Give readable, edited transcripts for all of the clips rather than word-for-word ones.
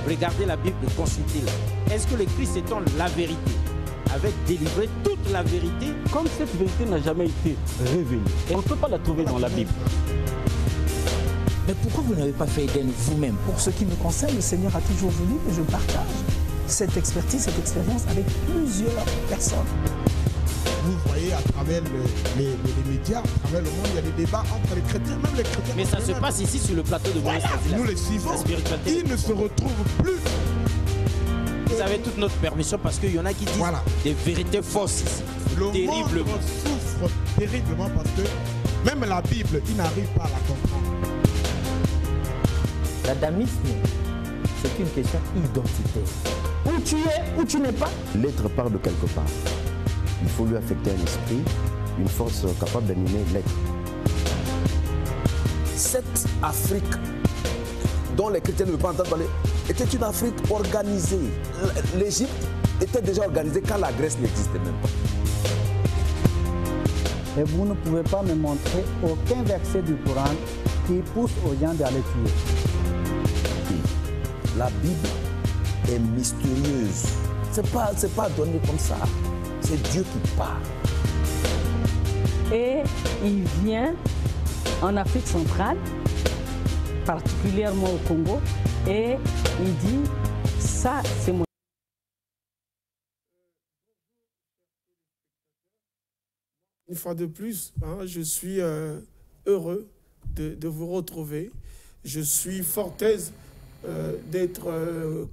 regardez la Bible et consultez-la. Est-ce que le Christ étant la vérité avait délivré toute la vérité? Comme cette vérité n'a jamais été révélée, on ne peut pas la trouver dans la Bible. Mais pourquoi vous n'avez pas fait Éden vous-même? Pour ce qui me concerne, le Seigneur a toujours voulu que je partage cette expertise, cette expérience avec plusieurs personnes. Vous voyez à travers les médias, à travers le monde, il y a des débats entre les chrétiens, même les chrétiens. Mais ça se passe ici sur le plateau de Moïse. Nous les suivons, ils ne se retrouvent plus. Vous avez toute notre permission parce qu'il y en a qui disent des vérités fausses ici. Le monde souffre terriblement parce que même la Bible, ils n'arrivent pas à la comprendre. L'adamisme, c'est une question identitaire. Où tu es, où tu n'es pas. L'être part de quelque part. Il faut lui affecter un esprit, une force capable d'animer l'être. Cette Afrique dont les chrétiens ne veulent pas entendre parler était une Afrique organisée. L'Égypte était déjà organisée quand la Grèce n'existait même pas. Et vous ne pouvez pas me montrer aucun verset du Coran qui pousse aux gens d'aller tuer. La Bible est mystérieuse. C'est pas donné comme ça. C'est Dieu qui parle. Et il vient en Afrique centrale, particulièrement au Congo, et il dit, ça c'est mon... Une fois de plus, je suis heureux de vous retrouver. Je suis fort aise d'être,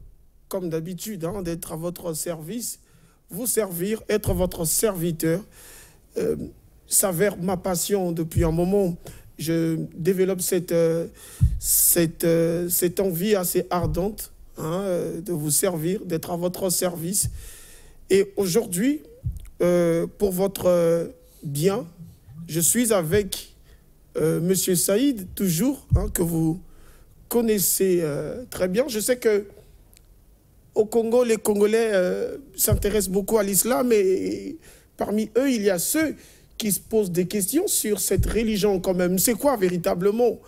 comme d'habitude, d'être à votre service, vous servir, être votre serviteur. S'avère ma passion depuis un moment. Je développe cette envie assez ardente de vous servir, d'être à votre service. Et aujourd'hui, pour votre bien, je suis avec Monsieur Saïd, toujours, que vous connaissez très bien. Je sais que au Congo, les Congolais s'intéressent beaucoup à l'islam et parmi eux, il y a ceux qui se posent des questions sur cette religion quand même. C'est quoi véritablement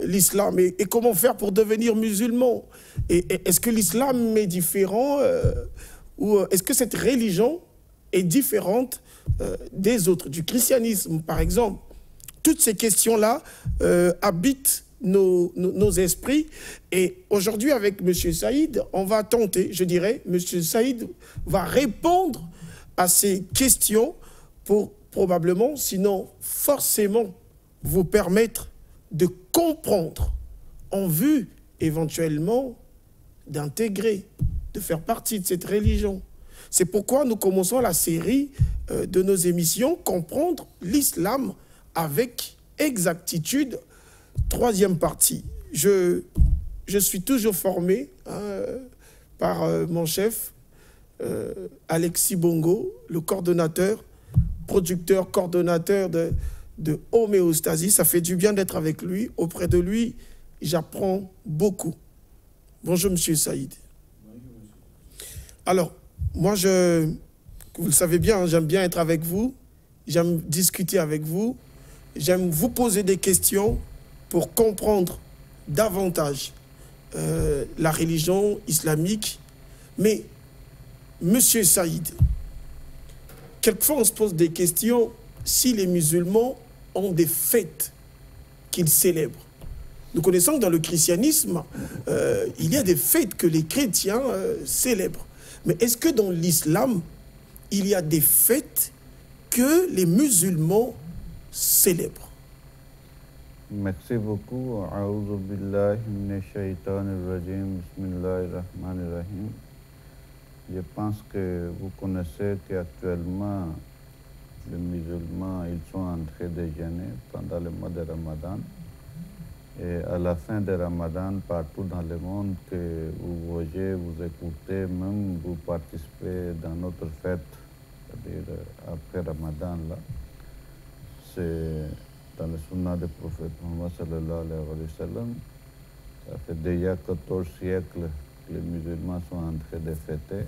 l'islam et comment faire pour devenir musulman? Et est-ce que l'islam est différent ou est-ce que cette religion est différente des autres, du christianisme par exemple? Toutes ces questions-là habitent nos esprits. Et aujourd'hui, avec M. Saïd, on va tenter, je dirais, M. Saïd va répondre à ces questions pour probablement, sinon forcément, vous permettre de comprendre en vue éventuellement d'intégrer, de faire partie de cette religion. C'est pourquoi nous commençons la série de nos émissions « Comprendre l'islam avec exactitude ». Troisième partie. Je suis toujours formé par mon chef, Alexis Bongo, le coordonnateur, producteur, coordonnateur de homéostasie. Ça fait du bien d'être avec lui. Auprès de lui, j'apprends beaucoup. Bonjour, Monsieur Saïd. Alors, moi, vous le savez bien, j'aime bien être avec vous. J'aime discuter avec vous. J'aime vous poser des questions pour comprendre davantage la religion islamique. Mais, Monsieur Saïd, quelquefois on se pose des questions si les musulmans ont des fêtes qu'ils célèbrent. Nous connaissons que dans le christianisme, il y a des fêtes que les chrétiens célèbrent. Mais est-ce que dans l'islam, il y a des fêtes que les musulmans célèbrent? Merci beaucoup. A'udhu billahi minash shaitanir rajim. Bismillahirrahmanirrahim. Je pense que vous connaissez qu'actuellement, les musulmans, ils sont en train de jeûner pendant le mois de Ramadan. Et à la fin de Ramadan, partout dans le monde, que vous voyez, vous écoutez, même vous participez dans notre fête, c'est-à-dire après Ramadan, là, c'est dans le sunnah du prophète Muhammad sallallahu alayhi wa sallam. Ça fait déjà 14 siècles que les musulmans sont en train de fêter,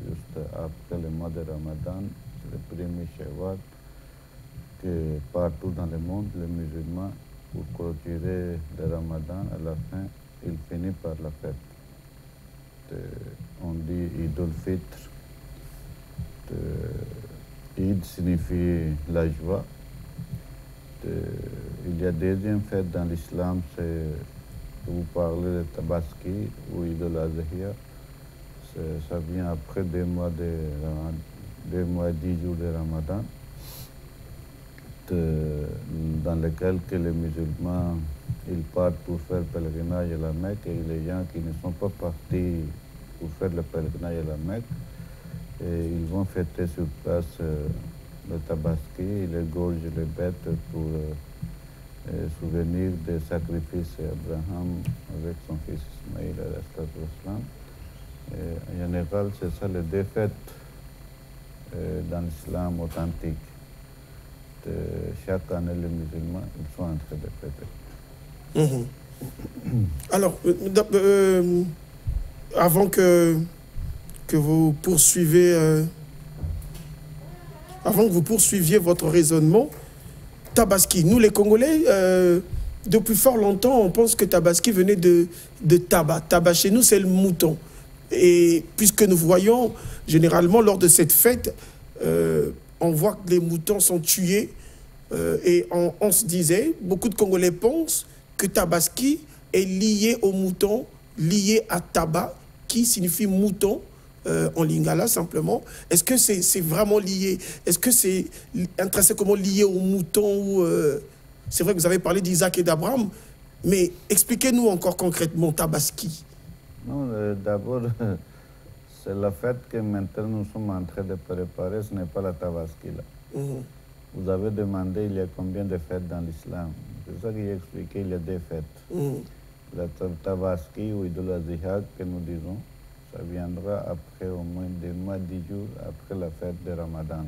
juste après le mois de Ramadan, le premier Shawwal, que partout dans le monde, les musulmans, pour clôturer le Ramadan, à la fin, ils finissent par la fête. On dit Eid al-Fitr. Eid signifie la joie. Il y a deuxième fête dans l'islam, c'est vous parlez de Tabaski ou Eid al-Adha. Ça vient après 2 mois, 10 jours de Ramadan, dans lesquels que les musulmans ils partent pour faire pèlerinage à la Mecque, et les gens qui ne sont pas partis pour faire le pèlerinage à la Mecque, et ils vont fêter sur place le Tabaski, ils égorgent les bêtes pour souvenir des sacrifices d'Abraham avec son fils Ismaïl à en général, c'est ça les 2 fêtes dans l'islam authentique. Chaque année, les musulmans ils sont en train de fêter. Alors, avant que vous poursuiviez votre raisonnement, Tabaski, nous les Congolais, depuis fort longtemps, on pense que Tabaski venait de tabac. Tabac chez nous, c'est le mouton. Et puisque nous voyons généralement lors de cette fête, on voit que les moutons sont tués et on se disait, beaucoup de Congolais pensent que Tabaski est lié au mouton, lié à tabac, qui signifie mouton en lingala simplement. Est-ce que c'est vraiment lié? Est-ce que c'est intrinsèquement lié au mouton? C'est vrai que vous avez parlé d'Isaac et d'Abraham, mais expliquez-nous encore concrètement Tabaski. Non, d'abord, c'est la fête que maintenant nous sommes en train de préparer, ce n'est pas la Tabaski là. Vous avez demandé il y a combien de fêtes dans l'islam. C'est ça que j'ai expliqué, il y a 2 fêtes. La Tabaski ou Eid al-Adha que nous disons, ça viendra après au moins 2 mois, 10 jours après la fête de Ramadan.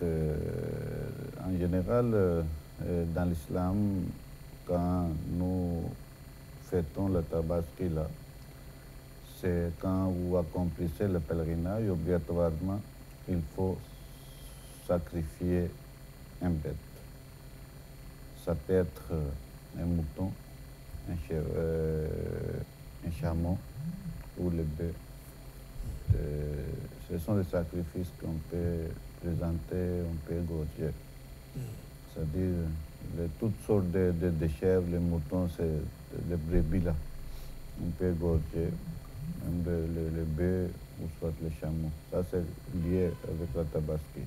En général, dans l'islam, quand nous fêtons le Tabaski là, c'est quand vous accomplissez le pèlerinage, obligatoirement, il faut sacrifier un bête. Ça peut être un mouton, un chameau ou le bœuf. Ce sont des sacrifices qu'on peut présenter, on peut égorger. C'est-à-dire toutes sortes de chèvres, les moutons, c'est les brebis là. On peut égorger, même le bœuf ou soit le chameau. Ça, c'est lié avec la Tabaski.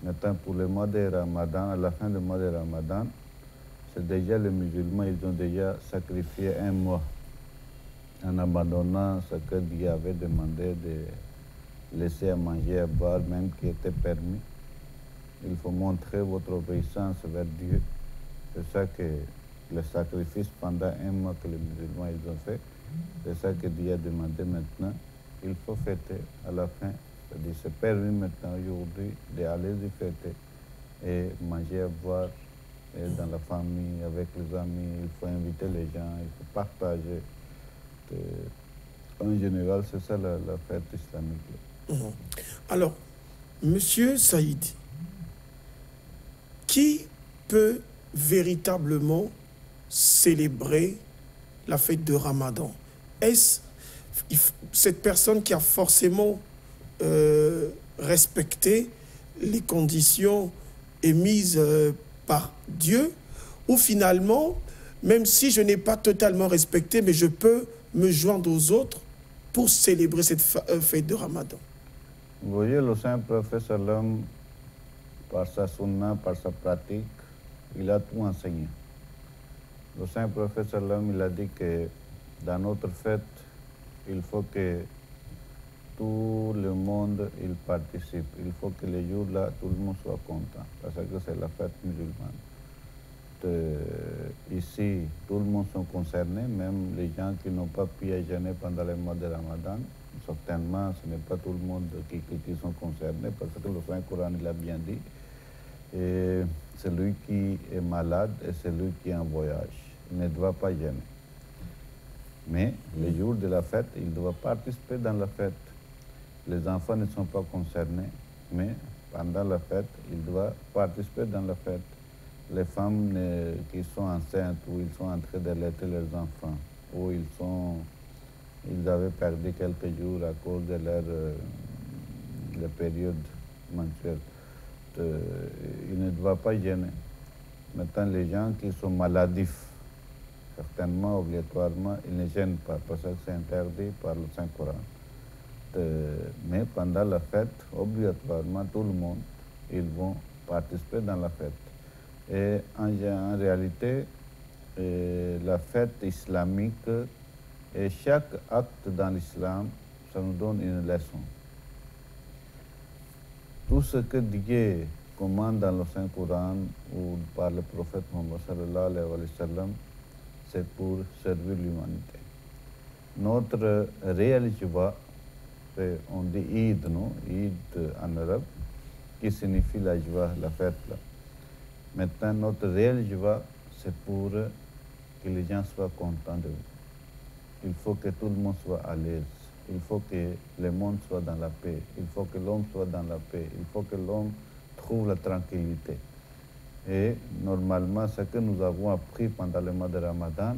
Maintenant, pour le mois de Ramadan, à la fin du mois de Ramadan, c'est déjà les musulmans, ils ont déjà sacrifié 1 mois en abandonnant ce que Dieu avait demandé de laisser à manger, à boire, même qui était permis. Il faut montrer votre obéissance vers Dieu. C'est ça que le sacrifice pendant 1 mois que les musulmans ils ont fait, c'est ça que Dieu a demandé maintenant. Il faut fêter à la fin. C'est-à-dire c'est permis maintenant aujourd'hui d'aller y fêter et manger, à boire et dans la famille, avec les amis. Il faut inviter les gens, il faut partager. En général, c'est ça la fête islamique. Alors, Monsieur Saïd, qui peut véritablement célébrer la fête de Ramadan? Est-ce cette personne qui a forcément respecté les conditions émises par Dieu, ou finalement, même si je n'ai pas totalement respecté, mais je peux me joindre aux autres pour célébrer cette fête de Ramadan? Vous voyez, le saint prophète sallam, par sa sunna, par sa pratique, il a tout enseigné. Le saint prophète sallam, il a dit que dans notre fête, il faut que tout le monde il participe. Il faut que les jours-là, tout le monde soit content, parce que c'est la fête musulmane. Ici, tout le monde sont concernés, même les gens qui n'ont pas pu jeûner pendant le mois de Ramadan. Certainement, ce n'est pas tout le monde qui sont concernés, parce que le Saint-Coran il a bien dit. Et celui qui est malade et celui qui est en voyage ne doit pas jeûner. Mais les jours de la fête, il doit participer dans la fête. Les enfants ne sont pas concernés, mais pendant la fête, ils doivent participer dans la fête. Les femmes qui sont enceintes ou ils sont en train d'allaiter leurs enfants ou ils sont ils avaient perdu quelques jours à cause de leur période mensuelle. Ils ne doivent pas gêner. Maintenant, les gens qui sont maladifs, certainement, obligatoirement, ils ne gênent pas, parce que c'est interdit par le Saint-Coran. Mais pendant la fête, obligatoirement, tout le monde, ils vont participer dans la fête. Et en réalité, la fête islamique, et chaque acte dans l'islam, ça nous donne une leçon. Tout ce que Dieu commande dans le Saint-Coran ou par le prophète Mohammed sallallahu alayhi wa sallam, c'est pour servir l'humanité. Notre réel joie, on dit Eid, non? Eid en arabe, qui signifie la joie, la fête. Là. Maintenant, notre réel joie, c'est pour que les gens soient contents de vous. Il faut que tout le monde soit à l'aise. Il faut que le monde soit dans la paix. Il faut que l'homme soit dans la paix. Il faut que l'homme trouve la tranquillité. Et normalement, ce que nous avons appris pendant le mois de Ramadan,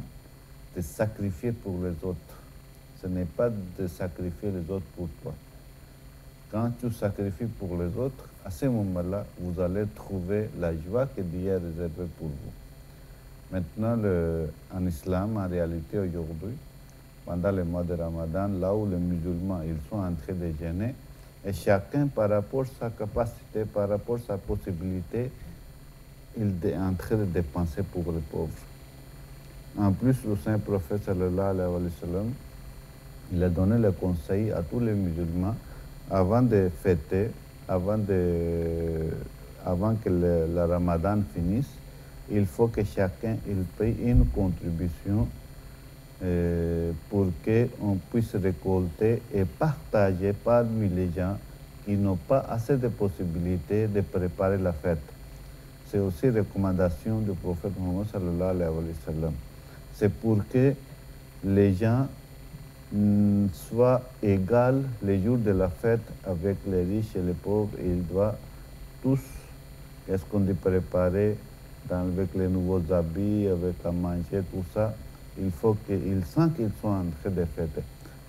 c'est sacrifier pour les autres. Ce n'est pas de sacrifier les autres pour toi. Quand tu sacrifies pour les autres, à ce moment-là, vous allez trouver la joie que Dieu a réservée pour vous. Maintenant, en islam, en réalité, aujourd'hui, pendant le mois de Ramadan, là où les musulmans ils sont en train de jeûner, et chacun, par rapport à sa capacité, par rapport à sa possibilité, il est en train de dépenser pour les pauvres. En plus, le saint prophète sallallahu alayhi wa sallam, il a donné le conseil à tous les musulmans, avant de fêter, avant que le Ramadan finisse, il faut que chacun il paye une contribution pour qu'on puisse récolter et partager parmi les gens qui n'ont pas assez de possibilités de préparer la fête. C'est aussi une recommandation du prophète Mohammed sallallahu alayhi wa sallam. C'est pour que les gens soient égaux les jours de la fête avec les riches et les pauvres. Et ils doivent tous, qu'est-ce qu'on dit, préparer avec les nouveaux habits, avec à manger, tout ça. Il faut qu'ils sentent qu'ils sont en train de fêter.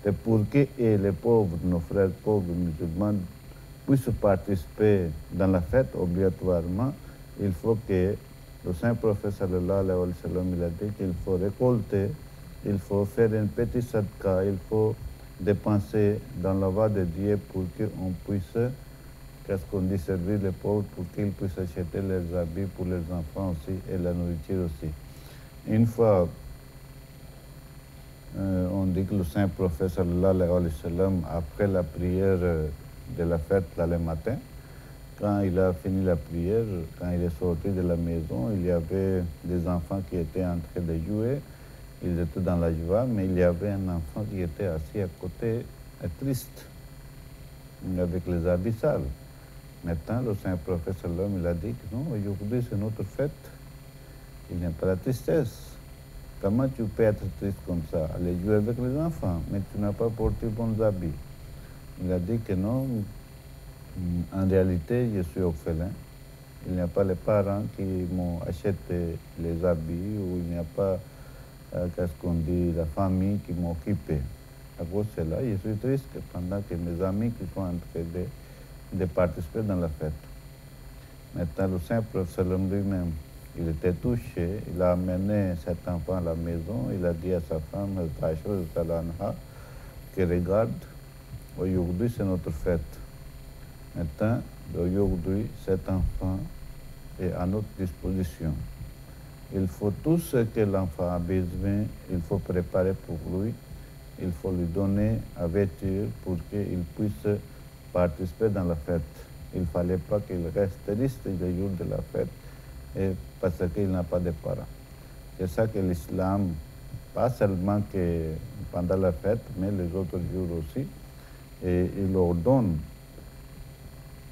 C'est pour que les pauvres, nos frères pauvres musulmans, puissent participer dans la fête obligatoirement. Il faut que le saint prophète sallallahu alayhi wa sallam, il a dit qu'il faut récolter, il faut faire un petit sadqa, il faut dépenser dans la voie de Dieu pour qu'on puisse, qu'est-ce qu'on dit, servir les pauvres, pour qu'ils puissent acheter leurs habits pour les enfants aussi et la nourriture aussi. Une fois, on dit que le saint prophète sallallahu alayhi wa sallam, après la prière de la fête là, le matin, quand il a fini la prière, quand il est sorti de la maison, il y avait des enfants qui étaient en train de jouer. Ils étaient dans la joie, mais il y avait un enfant qui était assis à côté, triste, avec les habits sales. Maintenant, le saint prophète sallam, il a dit que non, aujourd'hui c'est notre fête. Il n'y a pas la tristesse. Comment tu peux être triste comme ça? Aller jouer avec les enfants, mais tu n'as pas porté bons habits. Il a dit que non, en réalité, je suis orphelin. Il n'y a pas les parents qui m'ont acheté les habits, ou il n'y a pas, qu'est-ce qu'on dit, la famille qui m'a occupé. À cause de cela, je suis triste pendant que mes amis qui sont en train de participer dans la fête. Maintenant, le saint prophète lui-même, il était touché, il a amené cet enfant à la maison, il a dit à sa femme, que regarde, aujourd'hui c'est notre fête. Maintenant, aujourd'hui, cet enfant est à notre disposition. Il faut tout ce que l'enfant a besoin, il faut préparer pour lui, il faut lui donner à vêtir pour qu'il puisse participer dans la fête. Il ne fallait pas qu'il reste triste le jour de la fête parce qu'il n'a pas de parents. C'est ça que l'islam, pas seulement que pendant la fête, mais les autres jours aussi, et il ordonne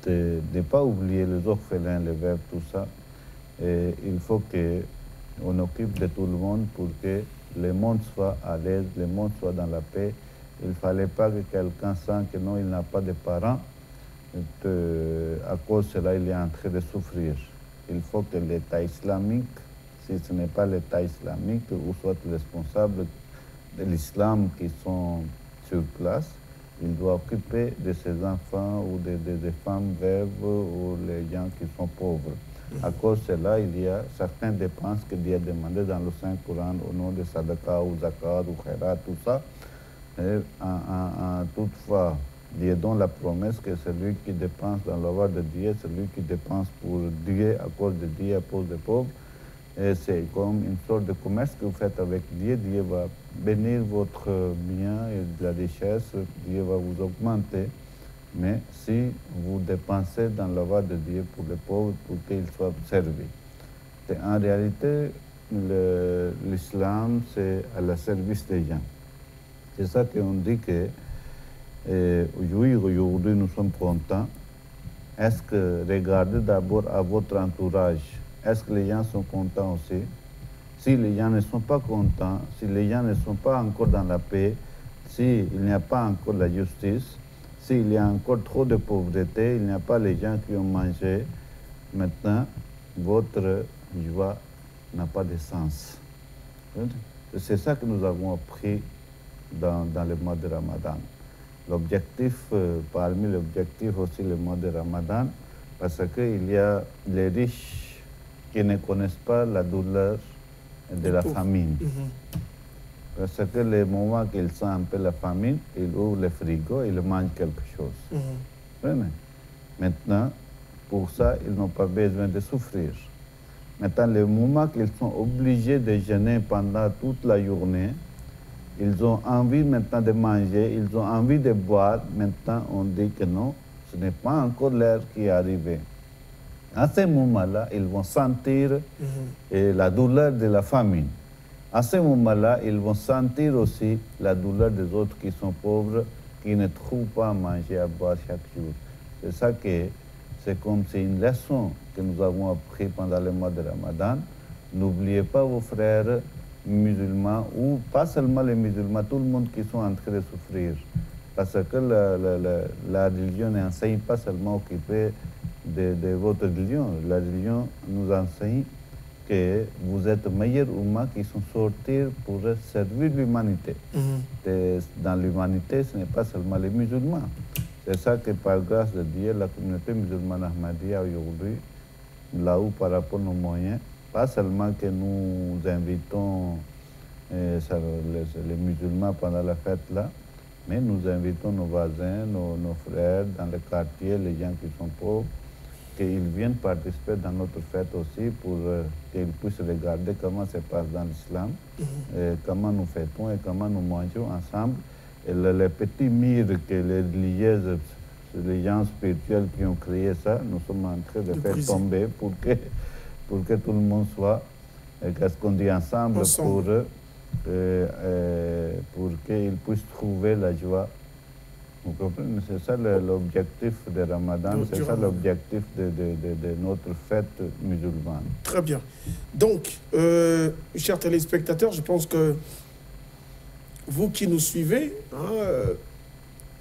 de ne pas oublier les orphelins, les veuves, tout ça. Et il faut qu'on occupe de tout le monde pour que le monde soit à l'aise, le monde soit dans la paix. Il ne fallait pas que quelqu'un sente que non, il n'a pas de parents. À cause de cela, il est en train de souffrir. Il faut que l'État islamique, si ce n'est pas l'État islamique, ou soit responsable de l'islam qui sont sur place, il doit occuper de ses enfants ou des femmes veuves ou les gens qui sont pauvres. À cause de cela, il y a certaines dépenses que Dieu a demandées dans le Saint-Coran au nom de Sadaka ou Zakat ou Khairat, tout ça. Et toutefois, Dieu donne la promesse que celui qui dépense dans la voie de Dieu, celui qui dépense pour Dieu, à cause de Dieu, à cause des pauvres, et c'est comme une sorte de commerce que vous faites avec Dieu. Dieu va bénir votre bien et de la richesse, Dieu va vous augmenter. Mais si vous dépensez dans la voie de Dieu pour les pauvres, pour qu'ils soient servis. En réalité, l'islam, c'est à la service des gens. C'est ça qu'on dit que aujourd'hui, nous sommes contents. Est-ce que regardez d'abord à votre entourage, est-ce que les gens sont contents aussi? Si les gens ne sont pas contents, si les gens ne sont pas encore dans la paix, s'il n'y a pas encore la justice, s'il y a encore trop de pauvreté, il n'y a pas les gens qui ont mangé, maintenant, votre joie n'a pas de sens. C'est ça que nous avons appris dans le mois de Ramadan. L'objectif, parmi l'objectif aussi le mois de Ramadan, parce qu'il y a les riches qui ne connaissent pas la douleur de la famine. Parce que le moment qu'ils sentent un peu la famine, ils ouvrent le frigo et ils mangent quelque chose. Maintenant, pour ça, ils n'ont pas besoin de souffrir. Maintenant, le moment qu'ils sont obligés de jeûner pendant toute la journée, ils ont envie maintenant de manger, ils ont envie de boire. Maintenant, on dit que non, ce n'est pas encore l'heure qui est arrivée. À ce moment-là, ils vont sentir la douleur de la famine. À ce moment-là, ils vont sentir aussi la douleur des autres qui sont pauvres, qui ne trouvent pas à manger, à boire chaque jour. C'est ça que c'est comme c'est une leçon que nous avons appris pendant le mois de Ramadan. N'oubliez pas vos frères musulmans, ou pas seulement les musulmans, tout le monde qui sont en train de souffrir. Parce que la religion n'enseigne pas seulement occuper de votre religion. La religion nous enseigne que vous êtes meilleurs humains qui sont sortis pour servir l'humanité. Dans l'humanité, ce n'est pas seulement les musulmans. C'est ça que par grâce de Dieu, la communauté musulmane Ahmadiyya aujourd'hui, là où par rapport à nos moyens, pas seulement que nous invitons les musulmans pendant la fête là, mais nous invitons nos voisins, nos frères dans le quartier, les gens qui sont pauvres, qu'ils viennent participer dans notre fête aussi pour qu'ils puissent regarder comment ça se passe dans l'islam, comment nous fêtons et comment nous mangeons ensemble. Et les petits murs que les religieuses, les gens spirituels qui ont créé ça, nous sommes en train de faire tomber pour que tout le monde soit, qu'est-ce qu'on dit ensemble, pour qu'ils puissent trouver la joie. Vous comprenez? C'est ça l'objectif de Ramadan, c'est ça l'objectif de notre fête musulmane. Très bien. Donc, chers téléspectateurs, je pense que vous qui nous suivez,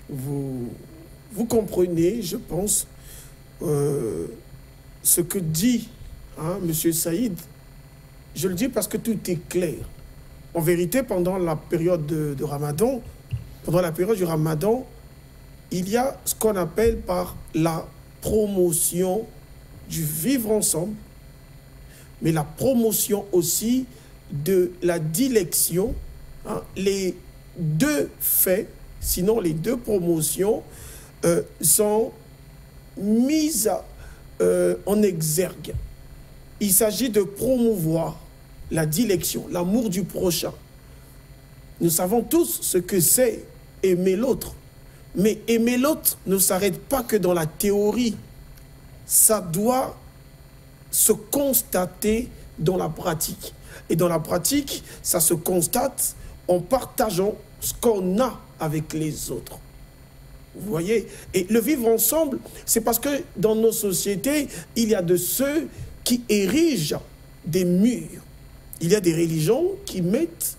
vous comprenez, je pense, ce que dit M. Saïd. Je le dis parce que tout est clair. En vérité, pendant la période de Ramadan, pendant la période du Ramadan, il y a ce qu'on appelle par la promotion du vivre ensemble, mais la promotion aussi de la dilection. Les deux faits, sinon les deux promotions, sont mises en exergue. Il s'agit de promouvoir la dilection, l'amour du prochain. Nous savons tous ce que c'est aimer l'autre. Mais aimer l'autre ne s'arrête pas que dans la théorie. Ça doit se constater dans la pratique. Et dans la pratique, ça se constate en partageant ce qu'on a avec les autres. Vous voyez? Et le vivre ensemble, c'est parce que dans nos sociétés, il y a de ceux qui érigent des murs. Il y a des religions qui mettent,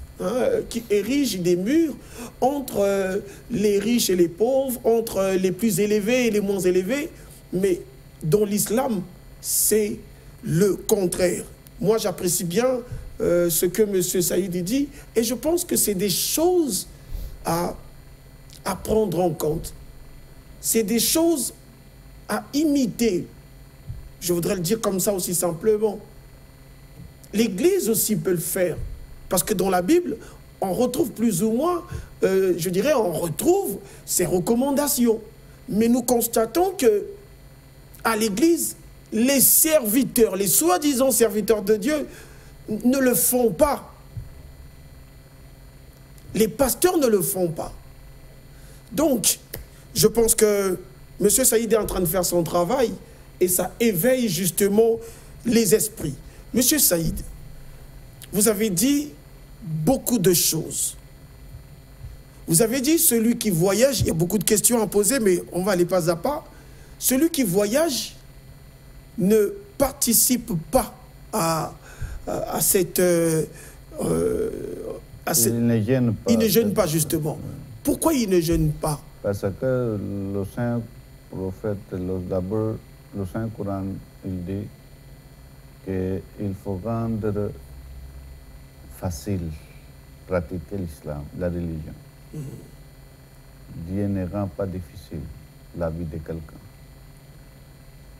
qui érigent des murs entre les riches et les pauvres, entre les plus élevés et les moins élevés. Mais dans l'islam, c'est le contraire. Moi, j'apprécie bien ce que M. Saïd dit. Et je pense que c'est des choses à prendre en compte. C'est des choses à imiter. Je voudrais le dire comme ça aussi simplement. L'Église aussi peut le faire. Parce que dans la Bible, on retrouve plus ou moins, je dirais, on retrouve ces recommandations. Mais nous constatons que à l'Église, les serviteurs, les soi-disant serviteurs de Dieu, ne le font pas. Les pasteurs ne le font pas. Donc, je pense que M. Saïd est en train de faire son travail et ça éveille justement les esprits. M. Saïd, vous avez dit beaucoup de choses. Vous avez dit celui qui voyage, il y a beaucoup de questions à poser, mais on va aller pas à pas. Celui qui voyage ne participe pas à cette... il ne gêne pas. Il ne gêne pas, justement. Pourquoi il ne gêne pas? Parce que le Saint Prophète, d'abord, le Saint Coran, il dit qu'il faut rendre facile pratiquer l'islam, la religion. Dieu ne rend pas difficile la vie de quelqu'un.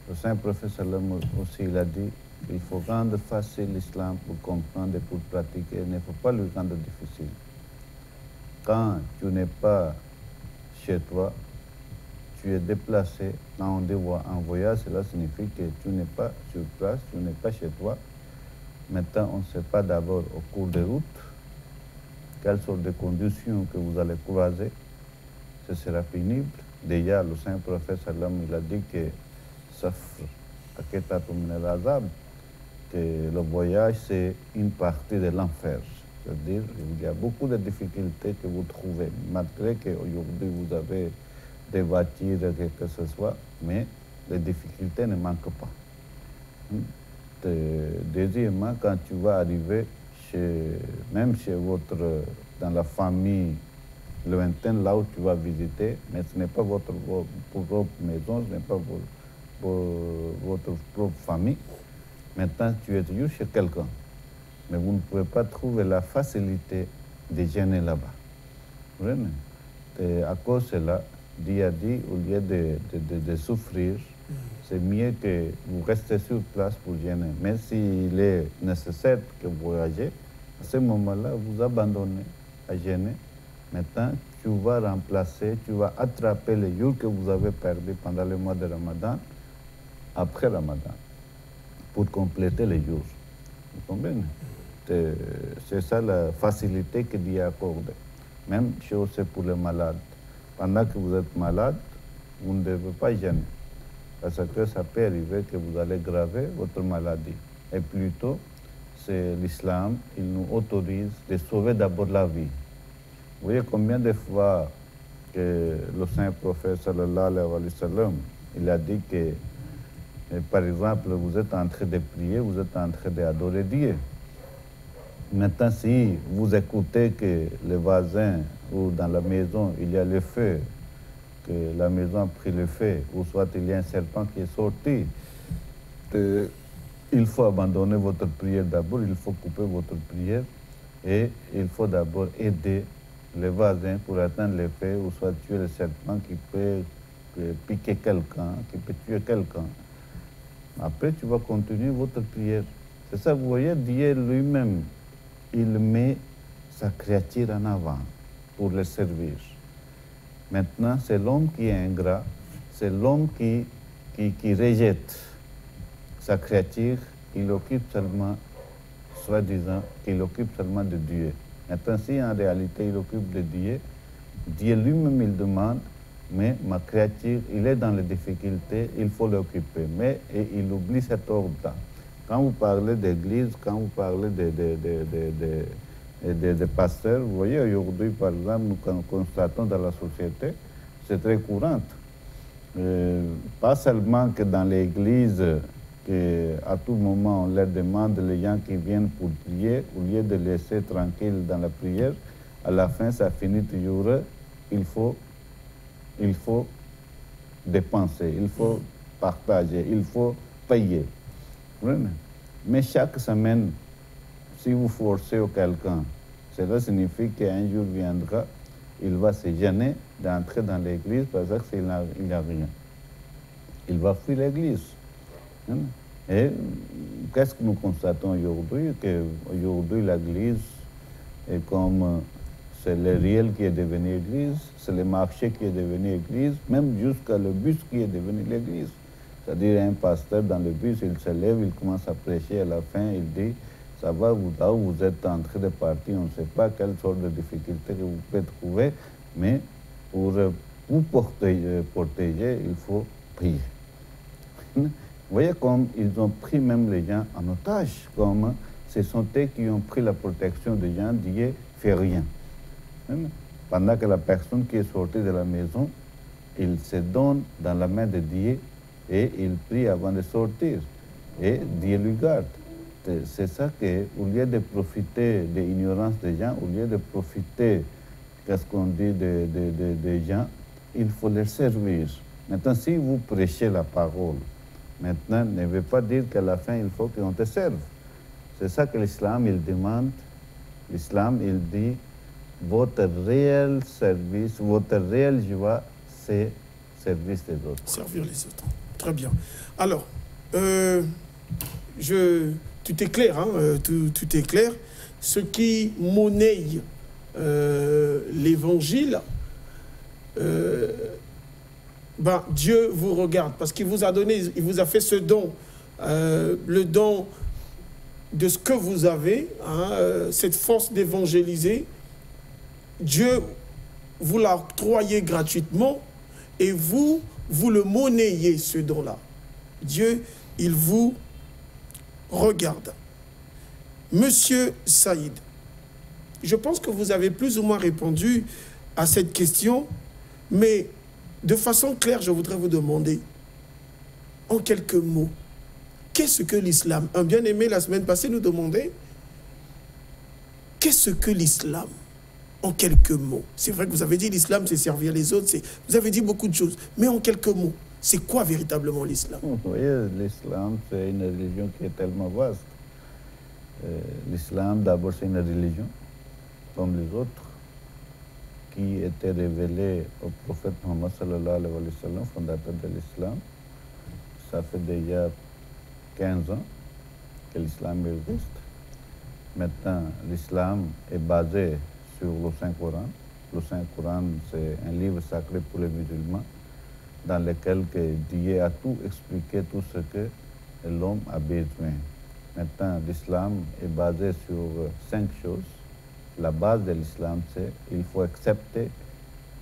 Le Saint Prophète sallam aussi, il a dit qu'il faut rendre facile l'islam pour comprendre et pour pratiquer. Il ne faut pas lui rendre difficile. Quand tu n'es pas chez toi, tu es déplacé dans un voyage, cela signifie que tu n'es pas sur place, tu n'es pas chez toi. Maintenant, on ne sait pas d'abord au cours de route quelles sont les conditions que vous allez croiser. Ce sera pénible. Déjà, le Saint Prophète sallam, il a dit que que le voyage, c'est une partie de l'enfer. C'est-à-dire qu'il y a beaucoup de difficultés que vous trouvez, malgré qu'aujourd'hui vous avez des voitures, que ce soit, mais les difficultés ne manquent pas. Deuxièmement, quand tu vas arriver même chez dans la famille lointaine, là où tu vas visiter, mais ce n'est pas votre propre maison, ce n'est pas votre propre famille. Maintenant, tu es toujours chez quelqu'un. Mais vous ne pouvez pas trouver la facilité de gêner là-bas. Et à cause de cela, Dieu a dit, au lieu de souffrir, c'est mieux que vous restez sur place pour gêner. Mais s'il est nécessaire que vous voyagez, à ce moment-là, vous abandonnez à gêner. Maintenant, tu vas remplacer, tu vas attraper les jours que vous avez perdus pendant le mois de Ramadan, après Ramadan, pour compléter les jours. Vous comprenez? C'est ça la facilité que Dieu a accordée. Même chose pour les malades. Pendant que vous êtes malade, vous ne devez pas gêner. Parce que ça peut arriver que vous allez aggraver votre maladie. Et plutôt, c'est l'islam, il nous autorise de sauver d'abord la vie. Vous voyez combien de fois que le Saint Prophète sallallahu alayhi wa sallam, il a dit que, par exemple, vous êtes en train de prier, vous êtes en train d'adorer Dieu. Maintenant, si vous écoutez que les voisins ou dans la maison, il y a le feu, que la maison a pris le feu, ou soit il y a un serpent qui est sorti, il faut abandonner votre prière d'abord, il faut couper votre prière et il faut d'abord aider les voisins pour atteindre le feu, ou soit tuer le serpent qui peut piquer quelqu'un, qui peut tuer quelqu'un. Après, tu vas continuer votre prière. C'est ça, vous voyez, Dieu lui-même, il met sa créature en avant pour le servir. Maintenant, c'est l'homme qui est ingrat, c'est l'homme qui rejette sa créature, il occupe seulement, soi-disant, qu'il occupe seulement de Dieu. Maintenant, si en réalité il occupe de Dieu, Dieu lui-même il demande, mais ma créature, il est dans les difficultés, il faut l'occuper. Mais il oublie cet ordre-là. Quand vous parlez d'église, quand vous parlez de pasteurs, vous voyez, aujourd'hui, par exemple, nous constatons dans la société, c'est très courant. Pas seulement que dans l'église, à tout moment, on leur demande, les gens qui viennent pour prier, au lieu de laisser tranquille dans la prière, à la fin, ça finit toujours, il faut dépenser, il faut partager, il faut payer. Mais chaque semaine, si vous forcez quelqu'un, cela signifie qu'un jour viendra, il va se gêner d'entrer dans l'église parce qu'il n'a rien. Il va fuir l'église. Et qu'est-ce que nous constatons aujourd'hui? Qu'aujourd'hui, l'église est comme c'est le réel qui est devenu église, c'est le marché qui est devenu église, même jusqu'à le bus qui est devenu l'église. C'est-à-dire un pasteur dans le bus, il se lève, il commence à prêcher, à la fin, il dit « ça va, vous êtes en train de partir, on ne sait pas quelle sorte de difficulté que vous pouvez trouver, mais pour vous protéger, il faut prier. » Vous voyez comme ils ont pris même les gens en otage, comme ce sont eux qui ont pris la protection des gens, Dieu fait rien. Pendant que la personne qui est sortie de la maison, il se donne dans la main de Dieu et il prie avant de sortir. Et Dieu lui garde. C'est ça qu'au lieu de profiter de l'ignorance des gens, au lieu de profiter, qu'est-ce qu'on dit, des gens, il faut les servir. Maintenant, si vous prêchez la parole, maintenant, ne veut pas dire qu'à la fin, il faut qu'on te serve. C'est ça que l'islam, il demande. L'islam, il dit, votre réel service, votre réelle joie, c'est service des autres. Servir les autres. Très bien. Alors, tout est clair, hein, tout est clair. Ce qui monnaie l'évangile, Dieu vous regarde parce qu'il vous a donné, il vous a fait ce don, le don de ce que vous avez, hein, cette force d'évangéliser. Dieu vous l'a octroyé gratuitement et vous le monnayez, ce don-là. Dieu, il vous regarde. Monsieur Saïd, je pense que vous avez plus ou moins répondu à cette question, mais de façon claire, je voudrais vous demander, en quelques mots, qu'est-ce que l'islam? Un bien-aimé, la semaine passée, nous demandait, qu'est-ce que l'islam? En quelques mots. C'est vrai que vous avez dit l'islam, c'est servir les autres, vous avez dit beaucoup de choses, mais en quelques mots, c'est quoi véritablement l'islam? Vous voyez, l'islam, c'est une religion qui est tellement vaste. L'islam, d'abord, c'est une religion, comme les autres, qui était révélée au prophète Mohammed sallallahu alayhi wa sallam, fondateur de l'islam. Ça fait déjà 15 ans que l'islam existe. Maintenant, l'islam est basé sur le Saint-Coran. Le Saint-Coran, c'est un livre sacré pour les musulmans dans lequel Dieu a tout expliqué, tout ce que l'homme a besoin. Maintenant, l'islam est basé sur 5 choses. La base de l'islam, c'est qu'il faut accepter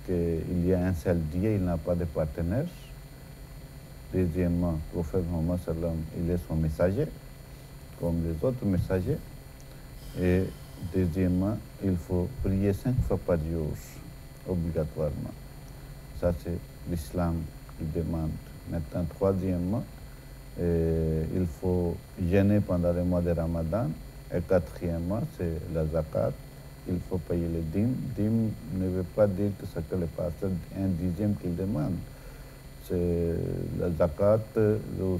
qu'il y a un seul Dieu, il n'a pas de partenaire. Deuxièmement, le prophète Mohammed sallam, il est son messager, comme les autres messagers. Et deuxièmement, il faut prier 5 fois par jour, obligatoirement. Ça, c'est l'islam qui demande. Maintenant, troisièmement, il faut jeûner pendant le mois de Ramadan. Et quatrièmement, c'est la zakat. Il faut payer les dîmes. Dîmes ne veut pas dire que c'est que le pasteur, un dixième qu'il demande. C'est la zakat, le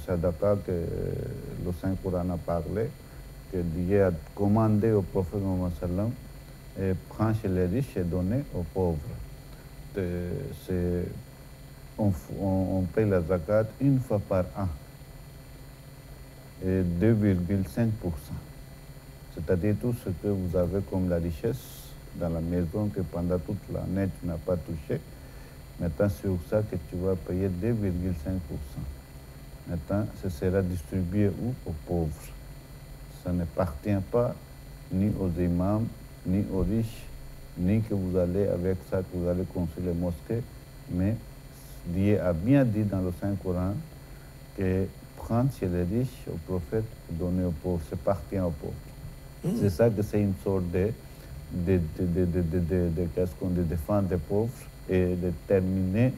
sadaqa que le Saint-Coran a parlé, que Dieu a commandé au prophète Mohammed sallam, et prend chez les riches et donner aux pauvres. On paye la zakat une fois par an, et 2,5%. C'est-à-dire tout ce que vous avez comme la richesse dans la maison que pendant toute l'année tu n'as pas touché. Maintenant, c'est sur ça que tu vas payer 2,5%. Maintenant, ce sera distribué où? Aux pauvres. Ça n'appartient pas ni aux imams, ni aux riches, ni que vous allez avec ça, que vous allez construire les mosquées, mais Dieu a bien dit dans le Saint-Coran que prendre chez les riches, aux prophètes, donner aux pauvres, ça appartient aux pauvres. C'est ça que c'est une sorte de défendre les pauvres et de terminer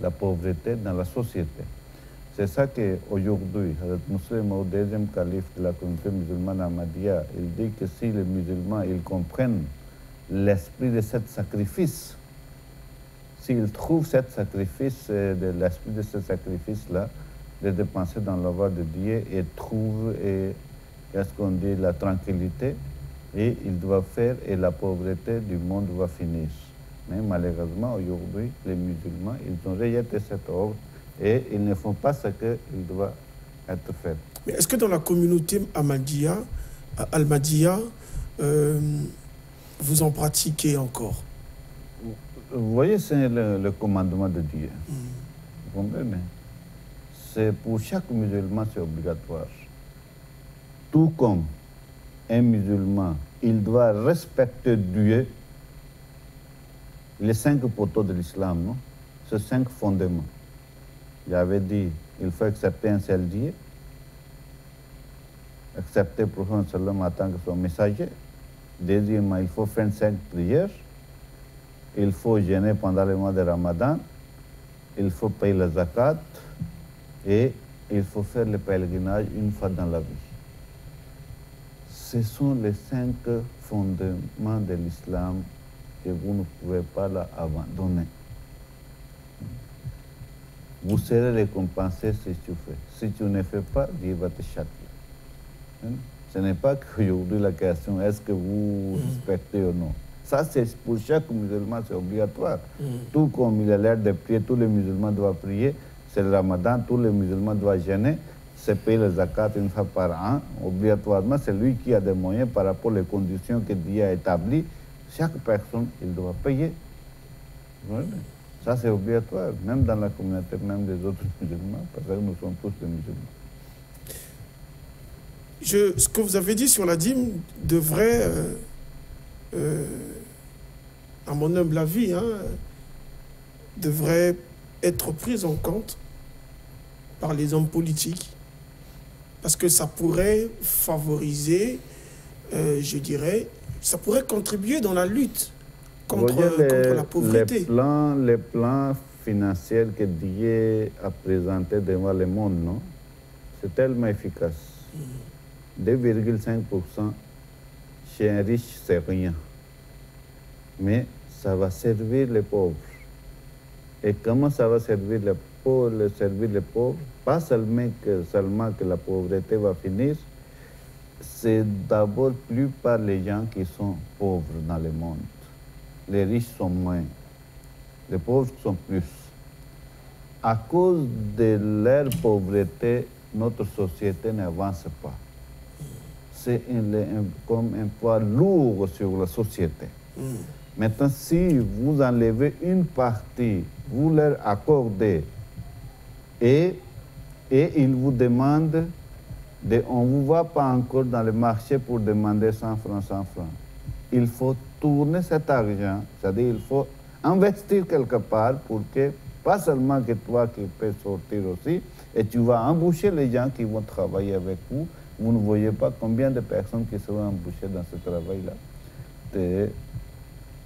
la pauvreté dans la société. C'est ça qu'aujourd'hui, le musulman, au deuxième calife de la communauté musulmane Ahmadiyya, il dit que si les musulmans ils comprennent l'esprit de ce sacrifice, s'ils trouvent ce sacrifice, l'esprit de ce sacrifice-là, de dépenser dans la voie de Dieu et trouvent qu'est-ce qu'on dit, la tranquillité, et il doit faire, et la pauvreté du monde va finir. Mais malheureusement, aujourd'hui, les musulmans, ils ont rejeté cet ordre et ils ne font pas ce qu'il doit être fait. Mais est-ce que dans la communauté Ahmadiyya, vous en pratiquez encore? Vous voyez, c'est le commandement de Dieu. Vous comprenez? C'est pour chaque musulman, c'est obligatoire. Tout comme un musulman, il doit respecter Dieu, les 5 poteaux de l'islam, non? Ces 5 fondements. J'avais dit, il faut accepter un seul Dieu, accepter le prophète sallam en tant que son messager. Deuxièmement, il faut faire 5 prières. Il faut jeûner pendant le mois de Ramadan. Il faut payer la zakat. Et il faut faire le pèlerinage une fois dans la vie. Ce sont les 5 fondements de l'islam que vous ne pouvez pas abandonner. Vous serez récompensé si tu fais. Si tu ne fais pas, Dieu va te châtier. Ce n'est pas qu'aujourd'hui la question est-ce que vous respectez ou non. Ça, c'est pour chaque musulman, c'est obligatoire. Tout comme il a l'air de prier, tous les musulmans doivent prier. C'est le Ramadan, tous les musulmans doivent jeûner. C'est payer le zakat une fois par an. Obligatoirement, c'est lui qui a des moyens par rapport aux conditions que Dieu a établies. Chaque personne, il doit payer. Voilà. Ça, c'est obligatoire, même dans la communauté, même des autres musulmans, parce que nous sommes tous des musulmans. Ce que vous avez dit sur la dîme devrait, à mon humble avis, devrait être pris en compte par les hommes politiques, parce que ça pourrait favoriser, je dirais, ça pourrait contribuer dans la lutte contre la pauvreté. Les plans financiers que Dieu a présentés devant le monde, non? C'est tellement efficace. 2,5% chez un riche, c'est rien. Mais ça va servir les pauvres. Et comment ça va servir les pauvres? Pas seulement que la pauvreté va finir, c'est d'abord plus par les gens qui sont pauvres dans le monde. Les riches sont moins, les pauvres sont plus. À cause de leur pauvreté, notre société n'avance pas. C'est comme un poids lourd sur la société. Maintenant, si vous enlevez une partie, vous leur accordez, et ils vous demandent, on ne vous voit pas encore dans le marché pour demander 100 francs, 100 francs. Il faut tourner cet argent, c'est-à-dire il faut investir quelque part pour que, pas seulement que toi qui peux sortir aussi, et tu vas embaucher les gens qui vont travailler avec vous. Vous ne voyez pas combien de personnes qui seront embauchées dans ce travail-là.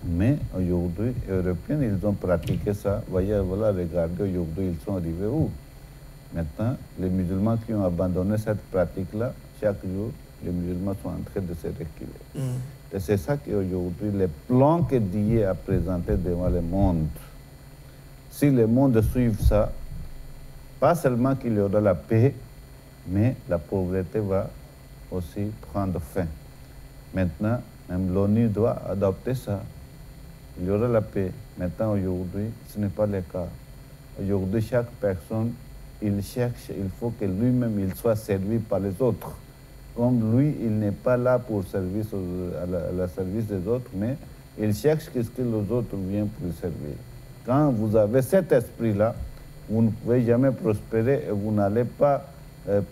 Mais aujourd'hui, les Européens, ils ont pratiqué ça. Voyez, voilà, regardez, aujourd'hui, ils sont arrivés où? Maintenant, les musulmans qui ont abandonné cette pratique-là, chaque jour, les musulmans sont en train de se reculer. Et c'est ça qu'aujourd'hui, les plans que Dieu a présentés devant le monde, si le monde suit ça, pas seulement qu'il y aura la paix, mais la pauvreté va aussi prendre fin. Maintenant, même l'ONU doit adopter ça. Il y aura la paix. Maintenant, aujourd'hui, ce n'est pas le cas. Aujourd'hui, chaque personne, il cherche, il faut que lui-même, il soit servi par les autres. Comme lui, il n'est pas là pour service à la service des autres, mais il cherche ce que les autres viennent pour lui servir. Quand vous avez cet esprit-là, vous ne pouvez jamais prospérer et vous n'allez pas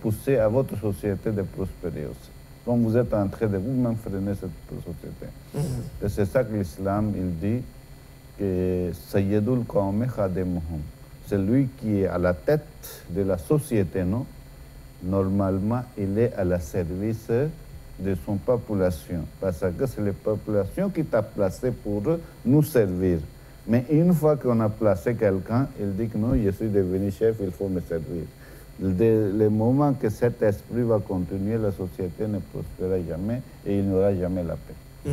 pousser à votre société de prospérer aussi. Comme vous êtes en train de vous-même freiner cette société. Et c'est ça que l'islam, il dit que Sayyidul Qawmi Khademuhum, c'est lui qui est à la tête de la société, non? Normalement, il est à la service de son population. Parce que c'est la population qui t'a placé pour nous servir. Mais une fois qu'on a placé quelqu'un, il dit que non, je suis devenu chef, il faut me servir. Le moment que cet esprit va continuer, la société ne prospérera jamais et il n'y aura jamais la paix.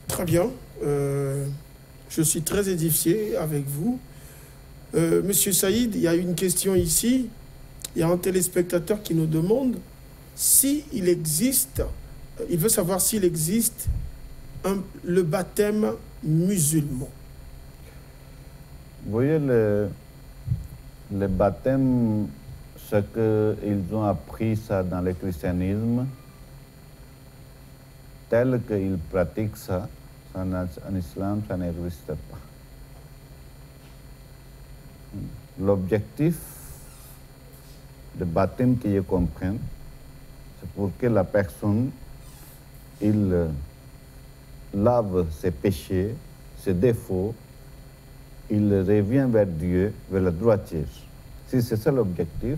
Très bien. Je suis très édifié avec vous. Monsieur Saïd, il y a une question ici. Il y a un téléspectateur qui nous demande s'il existe, il veut savoir s'il existe le baptême musulman. Vous voyez, le baptême, ce qu'ils ont appris ça dans le christianisme, tel qu'ils pratiquent ça, en islam, ça n'existe pas. L'objectif de baptême que je comprends, c'est pour que la personne, il lave ses péchés, ses défauts, il revient vers Dieu, vers la droiture. Si c'est ça l'objectif,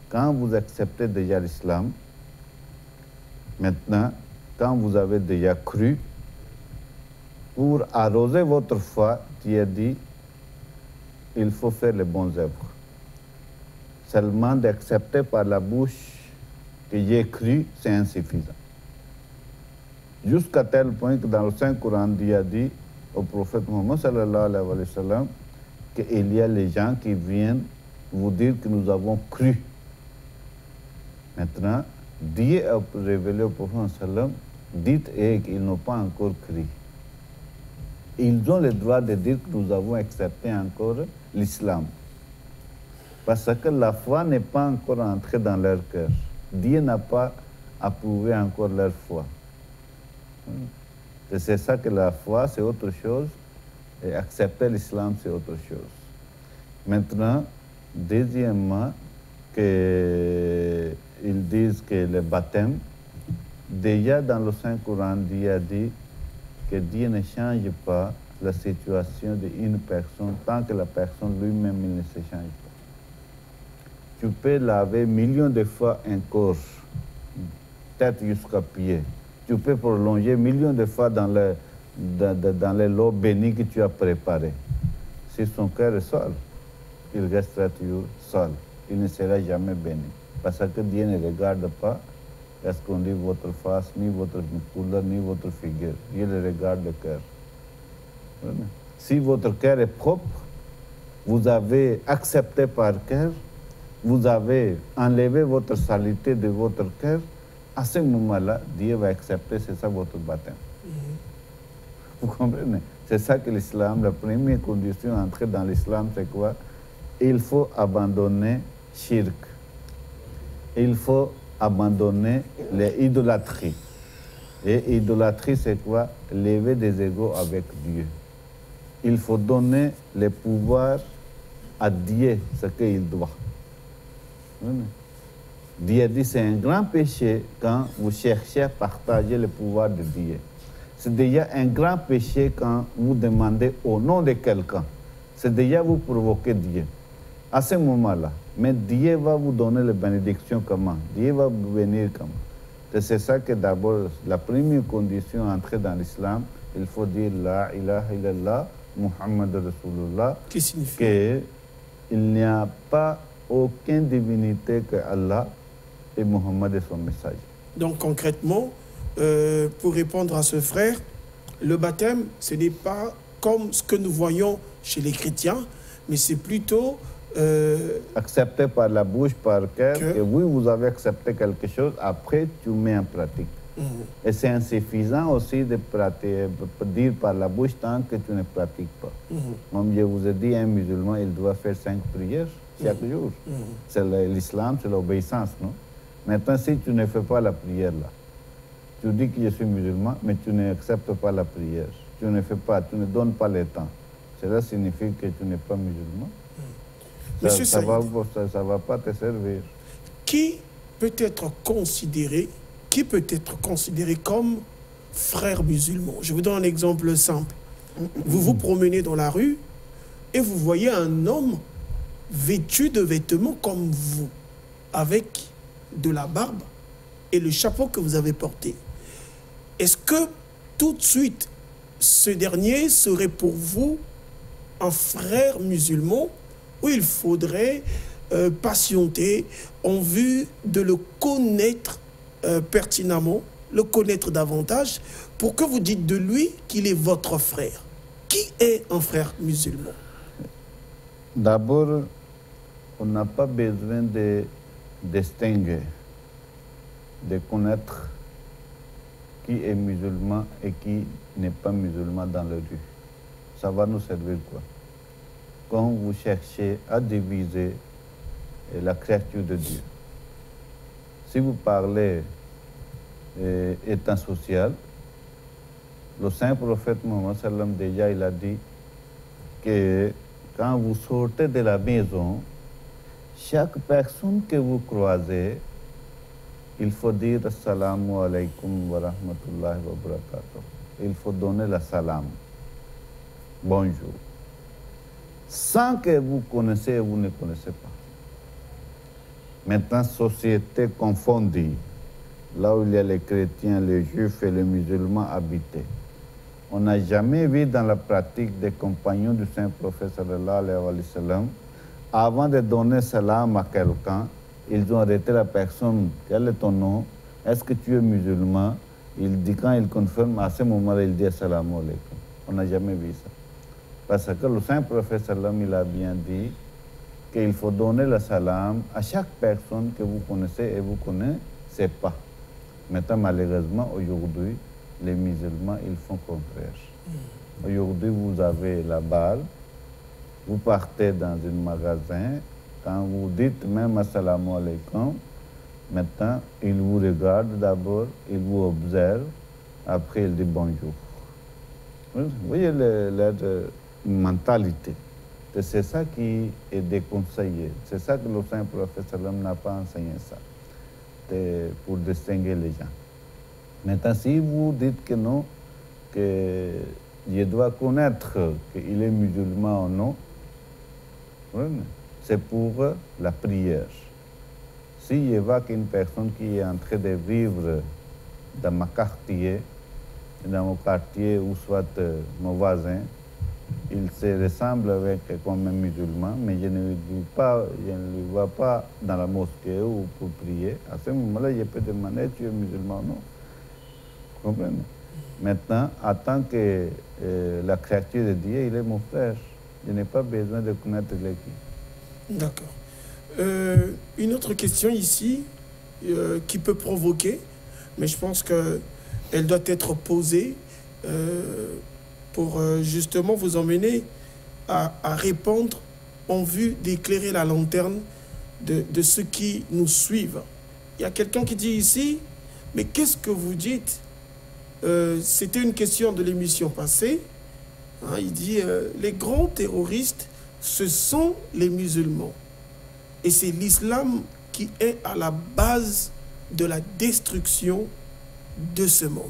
quand vous acceptez déjà l'islam, maintenant, quand vous avez déjà cru, pour arroser votre foi, Dieu dit, il faut faire les bonnes œuvres. Seulement d'accepter par la bouche que j'ai cru, c'est insuffisant. Jusqu'à tel point que dans le Saint-Coran, Dieu a dit au prophète Mohammed sallallahu alayhi wa sallam qu'il y a les gens qui viennent vous dire que nous avons cru. Maintenant, Dieu a révélé au prophète sallam, dites-eux qu'ils n'ont pas encore cru. Ils ont le droit de dire que nous avons accepté encore l'islam. Parce que la foi n'est pas encore entrée dans leur cœur. Dieu n'a pas approuvé encore leur foi. Et c'est ça que la foi, c'est autre chose, et accepter l'islam, c'est autre chose. Maintenant, deuxièmement, qu'ils disent que le baptême, déjà dans le Saint-Coran, Dieu a dit que Dieu ne change pas la situation d'une personne tant que la personne lui-même ne se change pas. Tu peux laver millions de fois un corps, tête jusqu'à pied. Tu peux prolonger millions de fois dans l'eau bénie que tu as préparée. Si son cœur est sale, il restera toujours sale. Il ne sera jamais béni. Parce que Dieu ne regarde pas est-ce qu'on dit votre face, ni votre couleur, ni votre figure. Dieu le regarde le cœur. Si votre cœur est propre, vous avez accepté par cœur, vous avez enlevé votre saleté de votre cœur, à ce moment-là, Dieu va accepter, c'est ça votre baptême. Vous comprenez? C'est ça que l'islam, la première condition d'entrer dans l'islam, c'est quoi? Il faut abandonner shirk. Il faut abandonner l'idolâtrie. Et l'idolâtrie, c'est quoi? Lever des égos avec Dieu. Il faut donner le pouvoir à Dieu, ce qu'il doit. Dieu dit c'est un grand péché quand vous cherchez à partager le pouvoir de Dieu. C'est déjà un grand péché quand vous demandez au nom de quelqu'un. C'est déjà vous provoquer Dieu. À ce moment-là, mais Dieu va vous donner les bénédictions comment? Dieu va vous bénir comment? C'est ça que d'abord, la première condition d'entrer dans l'islam, il faut dire La ilaha illallah, Muhammad Rasulullah. Qui signifie qu'il n'y a pas aucune divinité que Allah et Muhammad est son message. Donc concrètement, pour répondre à ce frère, le baptême, ce n'est pas comme ce que nous voyons chez les chrétiens, mais c'est plutôt... accepté par la bouche, par cœur, que oui, vous avez accepté quelque chose, après tu mets en pratique. Et c'est insuffisant aussi de dire par la bouche tant que tu ne pratiques pas. Comme je vous ai dit, un musulman, il doit faire 5 prières chaque jour. C'est l'islam, c'est l'obéissance, non? Maintenant, si tu ne fais pas la prière là, tu dis que je suis musulman, mais tu n'acceptes pas la prière. Tu ne fais pas, tu ne donnes pas le temps. Cela signifie que tu n'es pas musulman. Ça ne va pas te servir. Qui peut être considéré comme frère musulman? Je vous donne un exemple simple. Vous vous promenez dans la rue et vous voyez un homme vêtu de vêtements comme vous, avec de la barbe et le chapeau que vous avez porté. Est-ce que tout de suite, ce dernier serait pour vous un frère musulman ou il faudrait patienter en vue de le connaître pertinemment, le connaître davantage, pour que vous dites de lui qu'il est votre frère? Qui est un frère musulman? D'abord, on n'a pas besoin de distinguer de connaître qui est musulman et qui n'est pas musulman dans le rue. Ça va nous servir quoi? Quand vous cherchez à diviser la créature de Dieu. Si vous parlez état social, le saint prophète Mohammed sallam déjà il a dit que quand vous sortez de la maison, chaque personne que vous croisez, il faut dire Assalamu alaikum wa rahmatullahi wa barakatuh. Il faut donner la salam. Bonjour. Sans que vous connaissez et vous ne connaissez pas. Maintenant, société confondue, là où il y a les chrétiens, les juifs et les musulmans habités. On n'a jamais vu dans la pratique des compagnons du Saint-Prophète sallallahu alayhi wa sallam, avant de donner salam à quelqu'un, ils ont arrêté la personne. Quel est ton nom? Est-ce que tu es musulman? Il dit, quand il confirme, à ce moment-là, il dit assalamu alaykum. On n'a jamais vu ça. Parce que le Saint-Prophète sallam, il a bien dit qu'il faut donner le salam à chaque personne que vous connaissez et vous ne connaissez pas. Maintenant, malheureusement, aujourd'hui, les musulmans, ils font le contraire. Aujourd'hui, vous avez la balle, vous partez dans un magasin, quand vous dites même assalamu alaikum, maintenant, il vous regarde d'abord, il vous observe, après il dit bonjour. Vous voyez leur mentalité. C'est ça qui est déconseillé. C'est ça que le Saint-Prophète sallam n'a pas enseigné ça, pour distinguer les gens. Maintenant, si vous dites que non, que je dois connaître qu'il est musulman ou non, c'est pour la prière. Si je vois qu'une personne qui est en train de vivre dans mon quartier ou soit mon voisin, il se ressemble avec comme un musulman, mais je ne le vois pas dans la mosquée ou pour prier. À ce moment-là, je peux demander tu es musulman ou non. Vous comprenez? Maintenant, en tant que la créature de Dieu, il est mon frère. Je n'ai pas besoin de connaître l'équipe. D'accord. Une autre question ici qui peut provoquer, mais je pense qu'elle doit être posée pour justement vous emmener à répondre en vue d'éclairer la lanterne de ceux qui nous suivent. Il y a quelqu'un qui dit ici, mais qu'est-ce que vous dites? C'était une question de l'émission passée. Hein, il dit, les grands terroristes, ce sont les musulmans. Et c'est l'islam qui est à la base de la destruction de ce monde.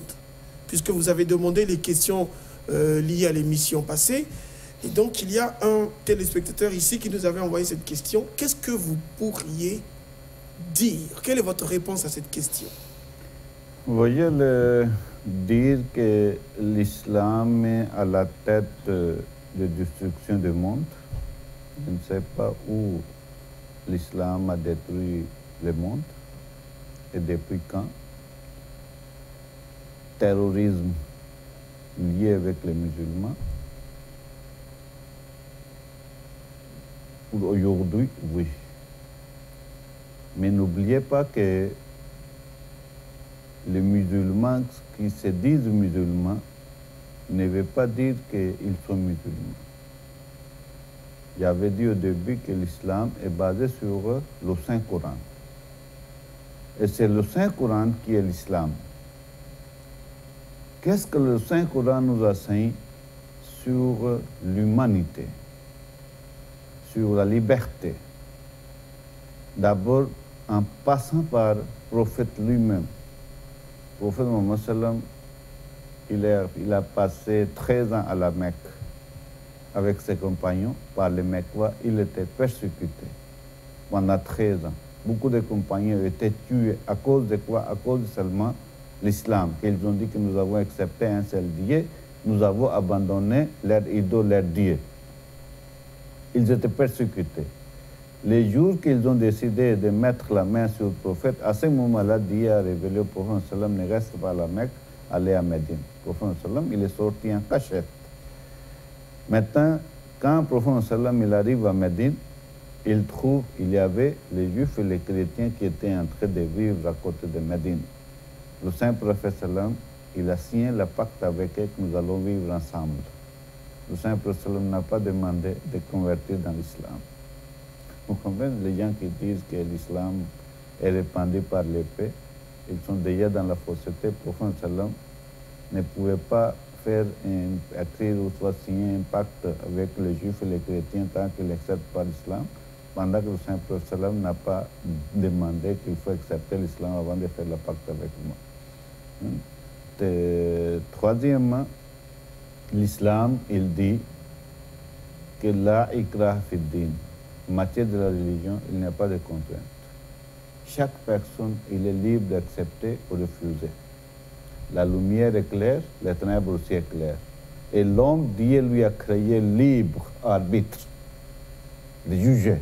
Puisque vous avez demandé les questions liées à l'émission passée. Et donc, il y a un téléspectateur ici qui nous avait envoyé cette question. Qu'est-ce que vous pourriez dire? Quelle est votre réponse à cette question? Vous voyez, dire que l'islam est à la tête de destruction du monde, je ne sais pas où l'islam a détruit le monde et depuis quand. Terrorisme lié avec les musulmans. Pour aujourd'hui, oui. Mais n'oubliez pas que les musulmans qui se disent musulmans ne veulent pas dire qu'ils sont musulmans. J'avais dit au début que l'islam est basé sur le Saint-Coran. Et c'est le Saint-Coran qui est l'islam. Qu'est-ce que le Saint-Coran nous enseigne sur l'humanité, sur la liberté? D'abord, en passant par le prophète lui-même. Le prophète Mohammed sallam, il a passé 13 ans à la Mecque avec ses compagnons. Par les Mecquois, il était persécuté pendant 13 ans. Beaucoup de compagnons étaient tués à cause de quoi? À cause seulement l'islam. Ils ont dit que nous avons accepté un seul Dieu, nous avons abandonné leur idole, leur Dieu. Ils étaient persécutés. Les jours qu'ils ont décidé de mettre la main sur le prophète, à ce moment-là, Dieu a révélé au prophète sallam ne reste pas à la Mecque, allez à Médine. Le prophète sallam, il est sorti en cachette. Maintenant, quand le prophète sallam il arrive à Médine, il trouve qu'il y avait les Juifs et les chrétiens qui étaient en train de vivre à côté de Médine. Le saint prophète sallam, il a signé le pacte avec eux que nous allons vivre ensemble. Le saint prophète sallam n'a pas demandé de convertir dans l'islam. Vous comprenez, les gens qui disent que l'islam est répandu par l'épée, ils sont déjà dans la fausseté. Le prophète sallam ne pouvait pas écrire ou soit signer un pacte avec les Juifs et les chrétiens tant qu'ils n'acceptent pas l'islam, pendant que le saint prophète sallam n'a pas demandé qu'il faut accepter l'islam avant de faire le pacte avec moi. Troisièmement, l'islam, il dit que la ikrah fi din, en matière de la religion, il n'y a pas de contrainte. Chaque personne, il est libre d'accepter ou de refuser. La lumière est claire, les ténèbres aussi est claire. Et l'homme, Dieu lui a créé libre arbitre de juger.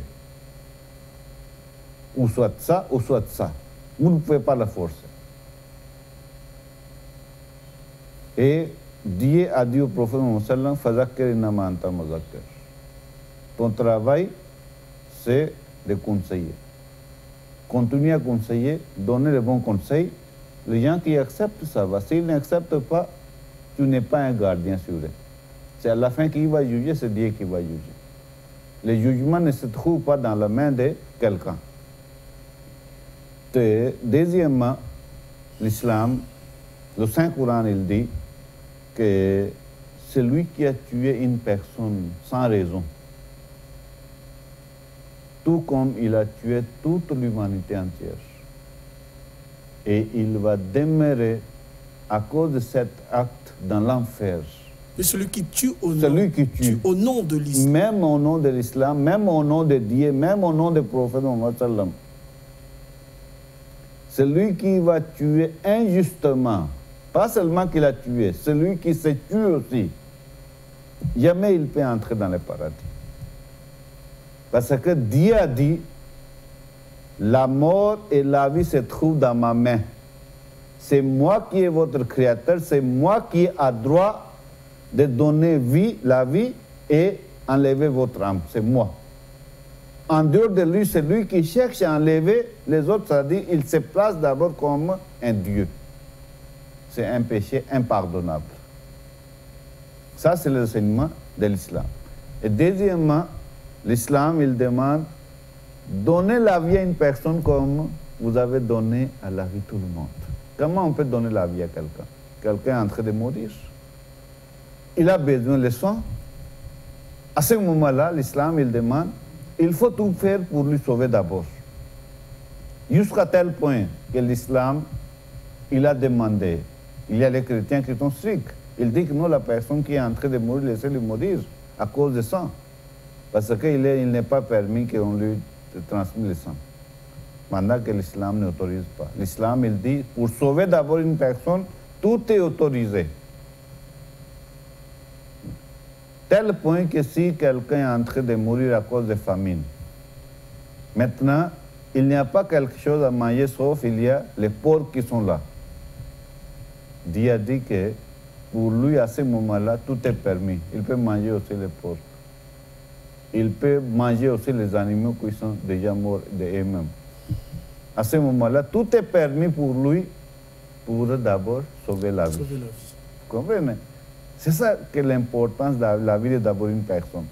Ou soit ça, ou soit ça. Vous ne pouvez pas la forcer. Et Dieu a dit au prophète Mohammed, Fazakir innama anta muzakkir. Ton travail, c'est de conseiller. Continuer à conseiller, donner les bons conseils. Les gens qui acceptent, ça va. S'ils n'acceptent pas, tu n'es pas un gardien sur eux. C'est à la fin qui va juger, c'est Dieu qui va juger. Le jugement ne se trouve pas dans la main de quelqu'un. Deuxièmement, l'islam, le Saint-Coran, il dit que celui qui a tué une personne sans raison, tout comme il a tué toute l'humanité entière, et il va demeurer à cause de cet acte dans l'enfer. Et celui qui tue au nom de l'islam. Même au nom de l'islam, même au nom de Dieu, même au nom du prophète Mohammed sallam. Celui qui va tuer injustement, pas seulement qu'il a tué, celui qui se tue aussi, jamais il peut entrer dans le paradis. Parce que Dieu a dit, la mort et la vie se trouvent dans ma main. C'est moi qui est votre créateur, c'est moi qui ai droit de donner vie, la vie et enlever votre âme. C'est moi. En dehors de lui, c'est lui qui cherche à enlever les autres, c'est-à-dire il se place d'abord comme un Dieu. C'est un péché impardonnable. Ça, c'est l'enseignement de l'islam. Et deuxièmement, l'islam, il demande donner la vie à une personne comme vous avez donné à la vie tout le monde. Comment on peut donner la vie à quelqu'un? Quelqu'un est en train de mourir. Il a besoin de soins. À ce moment-là, l'islam, il demande, il faut tout faire pour lui sauver d'abord. Jusqu'à tel point que l'islam, il a demandé, il y a les chrétiens qui sont stricts. Il dit que non, la personne qui est en train de mourir, laissez-le mourir à cause de ça. Parce qu'il n'est pas permis qu'on lui transmette le sang. Pendant que l'islam n'autorise pas. L'islam, il dit, pour sauver d'abord une personne, tout est autorisé. Tel point que si quelqu'un est en train de mourir à cause de famine, maintenant, il n'y a pas quelque chose à manger, sauf il y a les porcs qui sont là. Dieu a dit que pour lui, à ce moment-là, tout est permis. Il peut manger aussi les porcs. Il peut manger aussi les animaux qui sont déjà morts d'eux-mêmes. À ce moment-là, tout est permis pour lui, pour d'abord sauver la vie. Vous comprenez? C'est ça que l'importance de la vie d'abord une personne.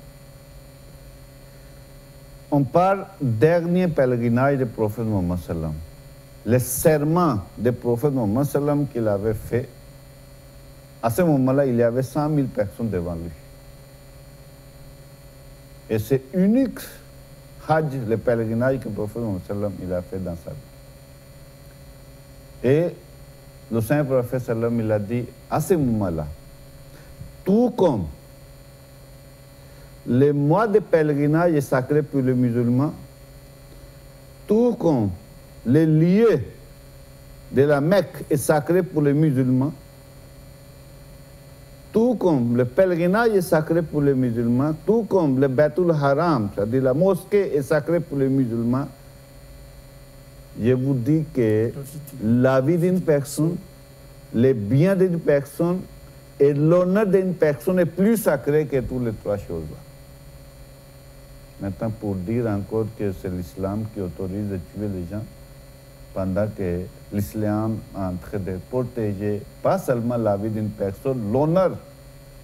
On parle du dernier pèlerinage du prophète Mohammed sallam. Le serment du prophète Mohammed sallam qu'il avait fait, à ce moment-là, il y avait 100 000 personnes devant lui. Et c'est unique Hajj, le pèlerinage que le prophète Mohammed sallam il a fait dans sa vie. Et le saint prophète sallam il a dit, à ce moment-là, tout comme le mois de pèlerinage est sacré pour les musulmans, tout comme le lieu de la Mecque est sacré pour les musulmans, tout comme le pèlerinage est sacré pour les musulmans, tout comme le Baitul Haram, c'est-à-dire la mosquée est sacrée pour les musulmans, je vous dis que la vie d'une personne, les biens d'une personne et l'honneur d'une personne est plus sacré que toutes les trois choses-là. Maintenant, pour dire encore que c'est l'islam qui autorise de tuer les gens, pendant que l'islam est en train de protéger pas seulement la vie d'une personne, l'honneur.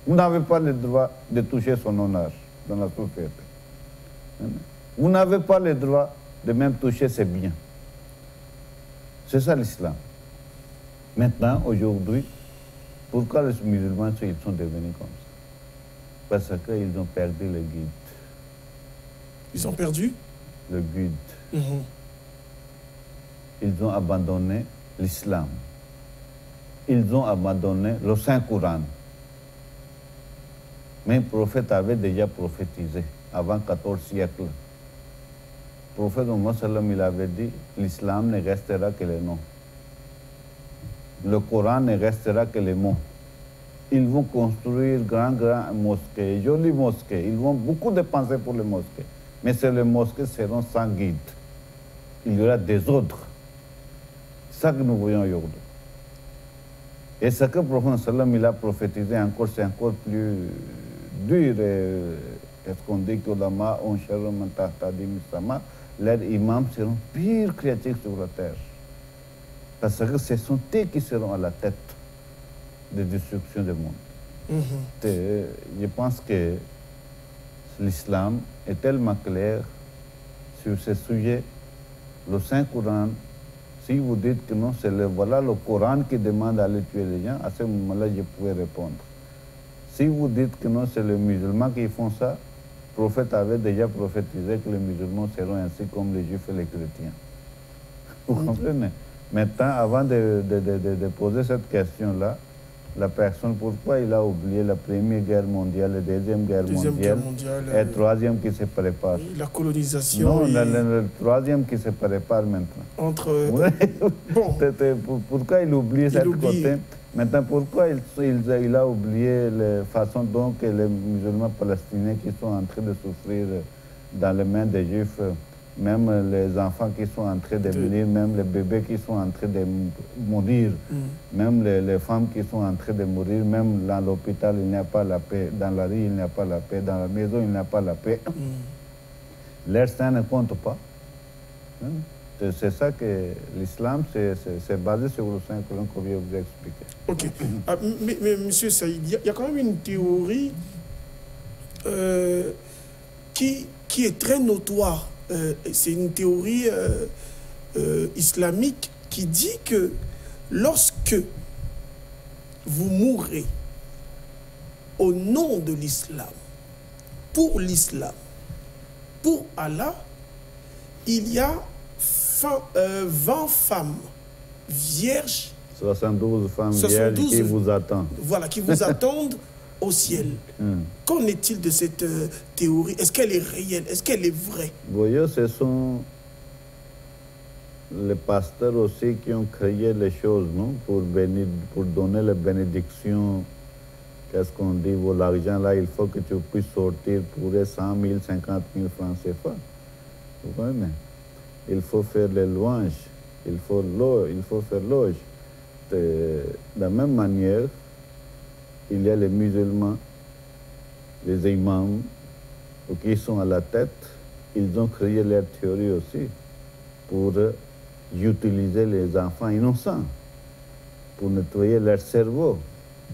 Vous n'avez pas le droit de toucher son honneur dans la société. Vous n'avez pas le droit de même toucher ses biens. C'est ça l'islam. Maintenant, aujourd'hui, pourquoi les musulmans ils sont devenus comme ça? Parce qu'ils ont perdu le guide. Ils ont perdu le guide. Ils ont abandonné l'islam. Ils ont abandonné le Saint-Coran. Mais le prophète avait déjà prophétisé avant 14 siècles. Le prophète Mohammed il avait dit l'islam ne restera que le nom. Le Coran ne restera que les mots. Ils vont construire grand mosquées, jolies mosquées. Ils vont beaucoup dépenser pour les mosquées. Mais ces mosquées seront sans guide. Il y aura des autres. C'est ça que nous voyons aujourd'hui. Et ce que le prophète il a prophétisé encore, c'est encore plus dur. Est-ce qu'on dit que les imams seront pires créatures sur la terre. Parce que ce sont eux qui seront à la tête de destruction du monde. Je pense que l'islam est tellement clair sur ce sujet. Le Saint-Coran, si vous dites que non, c'est voilà le Coran qui demande d'aller tuer les gens, à ce moment-là, je pouvais répondre. Si vous dites que non, c'est les musulmans qui font ça, le prophète avait déjà prophétisé que les musulmans seront ainsi comme les juifs et les chrétiens. Vous comprenez? Maintenant, avant de poser cette question-là, la personne, pourquoi il a oublié la Première Guerre mondiale, la Deuxième Guerre mondiale et la Troisième qui se prépare? La colonisation. Non, le Troisième qui se prépare maintenant. Entre... Bon. Pourquoi il oublie cette côté? Maintenant, pourquoi il a oublié la façon dont les musulmans palestiniens qui sont en train de souffrir dans les mains des Juifs, même les enfants qui sont en train de mourir, même les bébés qui sont en train de mourir, même les femmes qui sont en train de mourir, même dans l'hôpital, il n'y a pas la paix, dans la rue, il n'y a pas la paix, dans la maison, il n'y a pas la paix. Leur sang ne compte pas. C'est ça que l'islam, c'est basé sur le Saint-Coran que je vais vous expliquer. Ok. Mais monsieur Saïd, il y a quand même une théorie qui est très notoire. C'est une théorie islamique qui dit que lorsque vous mourrez au nom de l'islam, pour Allah, il y a 20 femmes vierges, 72 femmes vierges qui vous attendent. Voilà, qui vous attendent au ciel. Qu'en est-il de cette théorie? Est-ce qu'elle est réelle? Est-ce qu'elle est vraie? Vous voyez, ce sont les pasteurs aussi qui ont créé les choses, non? Pour donner les bénédictions. Qu'est-ce qu'on dit? L'argent là, il faut que tu puisses sortir pour 100 000, 50 000 francs CFA. Vous voyez? Il faut faire les louanges, il faut faire loge. De la même manière, il y a les musulmans, les imams qui sont à la tête, ils ont créé leur théorie aussi pour utiliser les enfants innocents, pour nettoyer leur cerveau,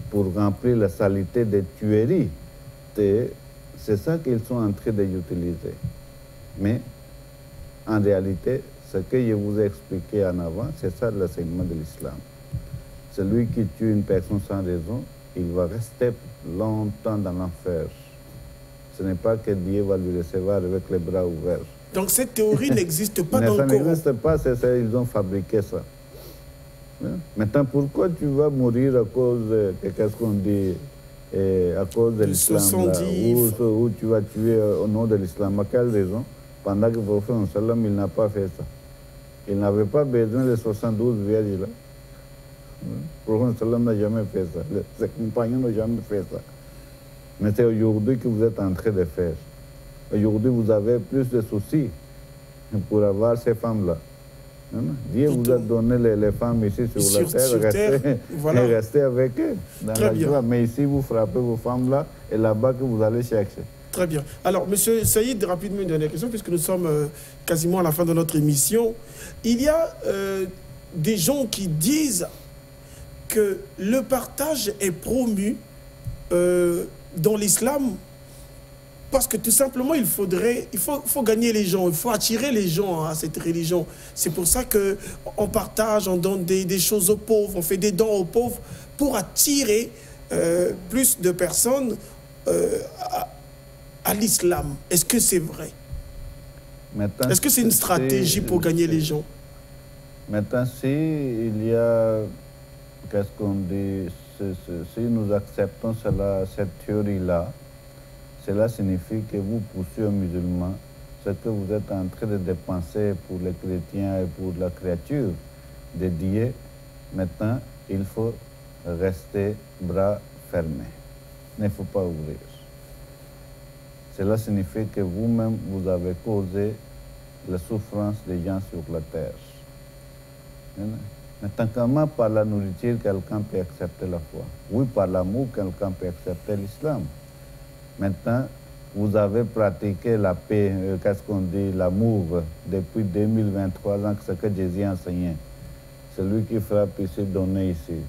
pour remplir la saleté des tueries. C'est ça qu'ils sont en train d'utiliser. Mais en réalité, ce que je vous ai expliqué en avant, c'est ça l'enseignement de l'islam. Celui qui tue une personne sans raison, il va rester longtemps dans l'enfer. Ce n'est pas que Dieu va lui recevoir avec les bras ouverts. Donc cette théorie n'existe pas dans le Coran. Ça n'existe pas, ils ont fabriqué ça. Maintenant, pourquoi tu vas mourir à cause de, qu'est-ce qu'on dit, à cause de l'islam, ou tu vas tuer au nom de l'islam? À quelle raison? Pendant que le prophète il n'a pas fait ça. Il n'avait pas besoin de 72 vierges là. Le prophète n'a jamais fait ça. Ses compagnons n'ont jamais fait ça. Mais c'est aujourd'hui que vous êtes en train de faire. Aujourd'hui, vous avez plus de soucis pour avoir ces femmes-là. Dieu vous a donné les femmes ici sur la terre, restez avec eux dans la joie. Mais ici, vous frappez vos femmes là, et là-bas que vous allez chercher. Très bien. Alors, monsieur Saïd, rapidement une dernière question, puisque nous sommes quasiment à la fin de notre émission. Il y a des gens qui disent que le partage est promu dans l'islam parce que tout simplement, il faut gagner les gens, il faut attirer les gens à cette religion. C'est pour ça qu'on partage, on donne des choses aux pauvres, on fait des dons aux pauvres pour attirer plus de personnes à l'islam. Est-ce que c'est vrai? Est-ce que c'est une stratégie pour gagner les gens? Maintenant, si il y a, qu'est-ce qu'on dit, si nous acceptons cette théorie-là, cela signifie que vous poussez aux musulmans ce que vous êtes en train de dépenser pour les chrétiens et pour la créature dédiée. Maintenant, il faut rester bras fermés. Il ne faut pas ouvrir. Cela signifie que vous-même, vous avez causé la souffrance des gens sur la terre. Maintenant, comment par la nourriture quelqu'un peut accepter la foi? Oui, par l'amour, quelqu'un peut accepter l'islam. Maintenant, vous avez pratiqué la paix, qu'est-ce qu'on dit, l'amour, depuis 2023 ans, ce que Jésus a enseigné. Celui qui frappe ici, donne ici.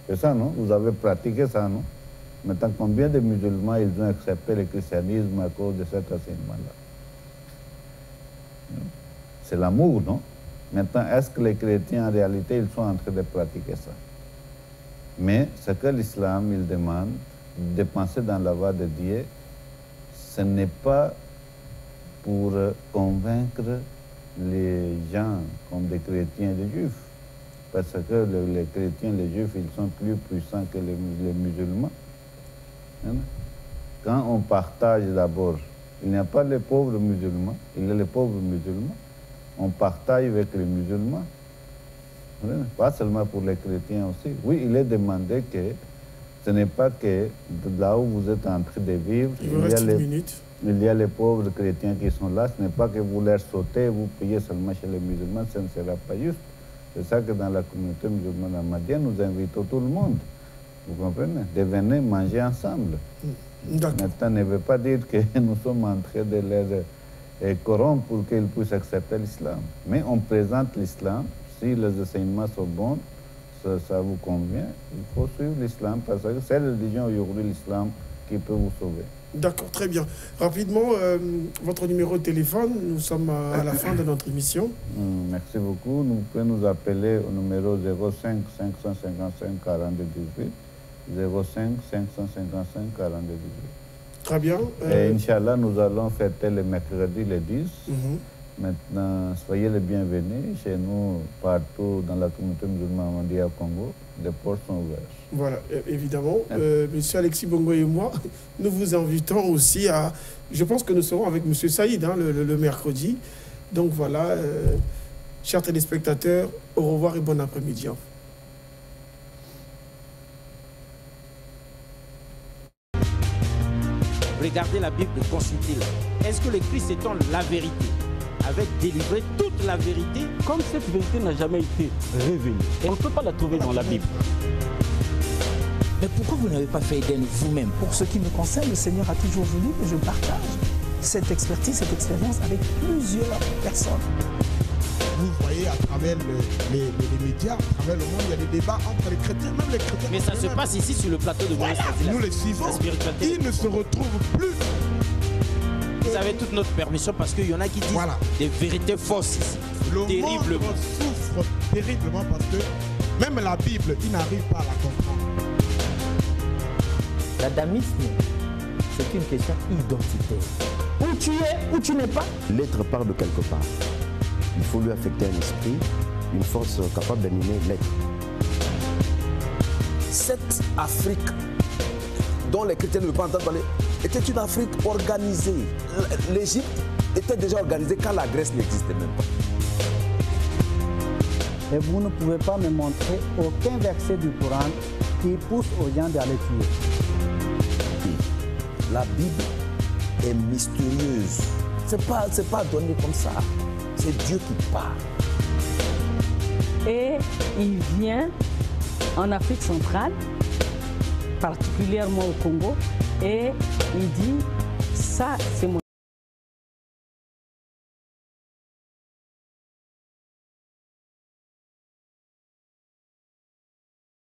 C'est ça, non? Vous avez pratiqué ça, non? Maintenant, combien de musulmans ils ont accepté le christianisme à cause de cet enseignement-là? C'est l'amour, non? Maintenant, est-ce que les chrétiens, en réalité, ils sont en train de pratiquer ça? Mais ce que l'islam, il demande, dépenser dans la voie de Dieu, ce n'est pas pour convaincre les gens comme des chrétiens et des juifs. Parce que les chrétiens et les juifs, ils sont plus puissants que les musulmans. Quand on partage d'abord, il n'y a pas les pauvres musulmans, il y a les pauvres musulmans. On partage avec les musulmans. Pas seulement pour les chrétiens aussi. Oui, il est demandé que ce n'est pas que là où vous êtes en train de vivre, il y a les pauvres chrétiens qui sont là. Ce n'est pas que vous leur sautez, vous payez seulement chez les musulmans, ce ne sera pas juste. C'est ça que dans la communauté musulmane ahmadiyya, nous invitons tout le monde. Vous comprenez? De venir manger ensemble. Maintenant, ne veut pas dire que nous sommes en train de les corrompre pour qu'ils puissent accepter l'islam. Mais on présente l'islam. Si les enseignements sont bons, ça vous convient, il faut suivre l'islam parce que c'est la religion aujourd'hui, l'islam, qui peut vous sauver. D'accord, très bien. Rapidement, votre numéro de téléphone, nous sommes à la fin de notre émission. Merci beaucoup. Vous pouvez nous appeler au numéro 05 555 42 18. 05 555 42 18. Très bien. Et Inch'Allah, nous allons fêter le mercredi, le 10. Maintenant, soyez les bienvenus chez nous, partout dans la communauté musulmane ahmadiyya au Congo. Les portes sont ouvertes. Voilà, évidemment. Monsieur Alexis Bongo et moi, nous vous invitons aussi à... Je pense que nous serons avec Monsieur Saïd le mercredi. Donc voilà, chers téléspectateurs, au revoir et bon après-midi. Regardez la Bible, consultez-la. Est-ce que le Christ étant la vérité avait délivré toute la vérité? Comme cette vérité n'a jamais été révélée, on ne peut pas la trouver dans la Bible. Mais pourquoi vous n'avez pas fait Eden vous-même? Pour ce qui me concerne, le Seigneur a toujours voulu que je partage cette expertise, cette expérience avec plusieurs personnes. Vous voyez à travers les médias, à travers le monde, il y a des débats entre les chrétiens, même les chrétiens. Mais ça se passe ici sur le plateau de Moïse. Nous les suivons. Ils ne se retrouvent plus. Vous avez toute notre permission parce qu'il y en a qui disent des vérités fausses ici. Le monde souffre terriblement parce que même la Bible, ils n'arrivent pas à la comprendre. L'adamisme, c'est une question identitaire. Où tu es, où tu n'es pas. L'être part de quelque part. Il faut lui affecter un esprit, une force capable d'animer l'être. Cette Afrique dont les chrétiens ne veulent pas entendre parler était une Afrique organisée. L'Égypte était déjà organisée quand la Grèce n'existait même pas. Et vous ne pouvez pas me montrer aucun verset du Coran qui pousse aux gens d'aller tuer. La Bible est mystérieuse. C'est pas donné comme ça. C'est Dieu qui parle. Et il vient en Afrique centrale, particulièrement au Congo, et il dit ça, c'est mon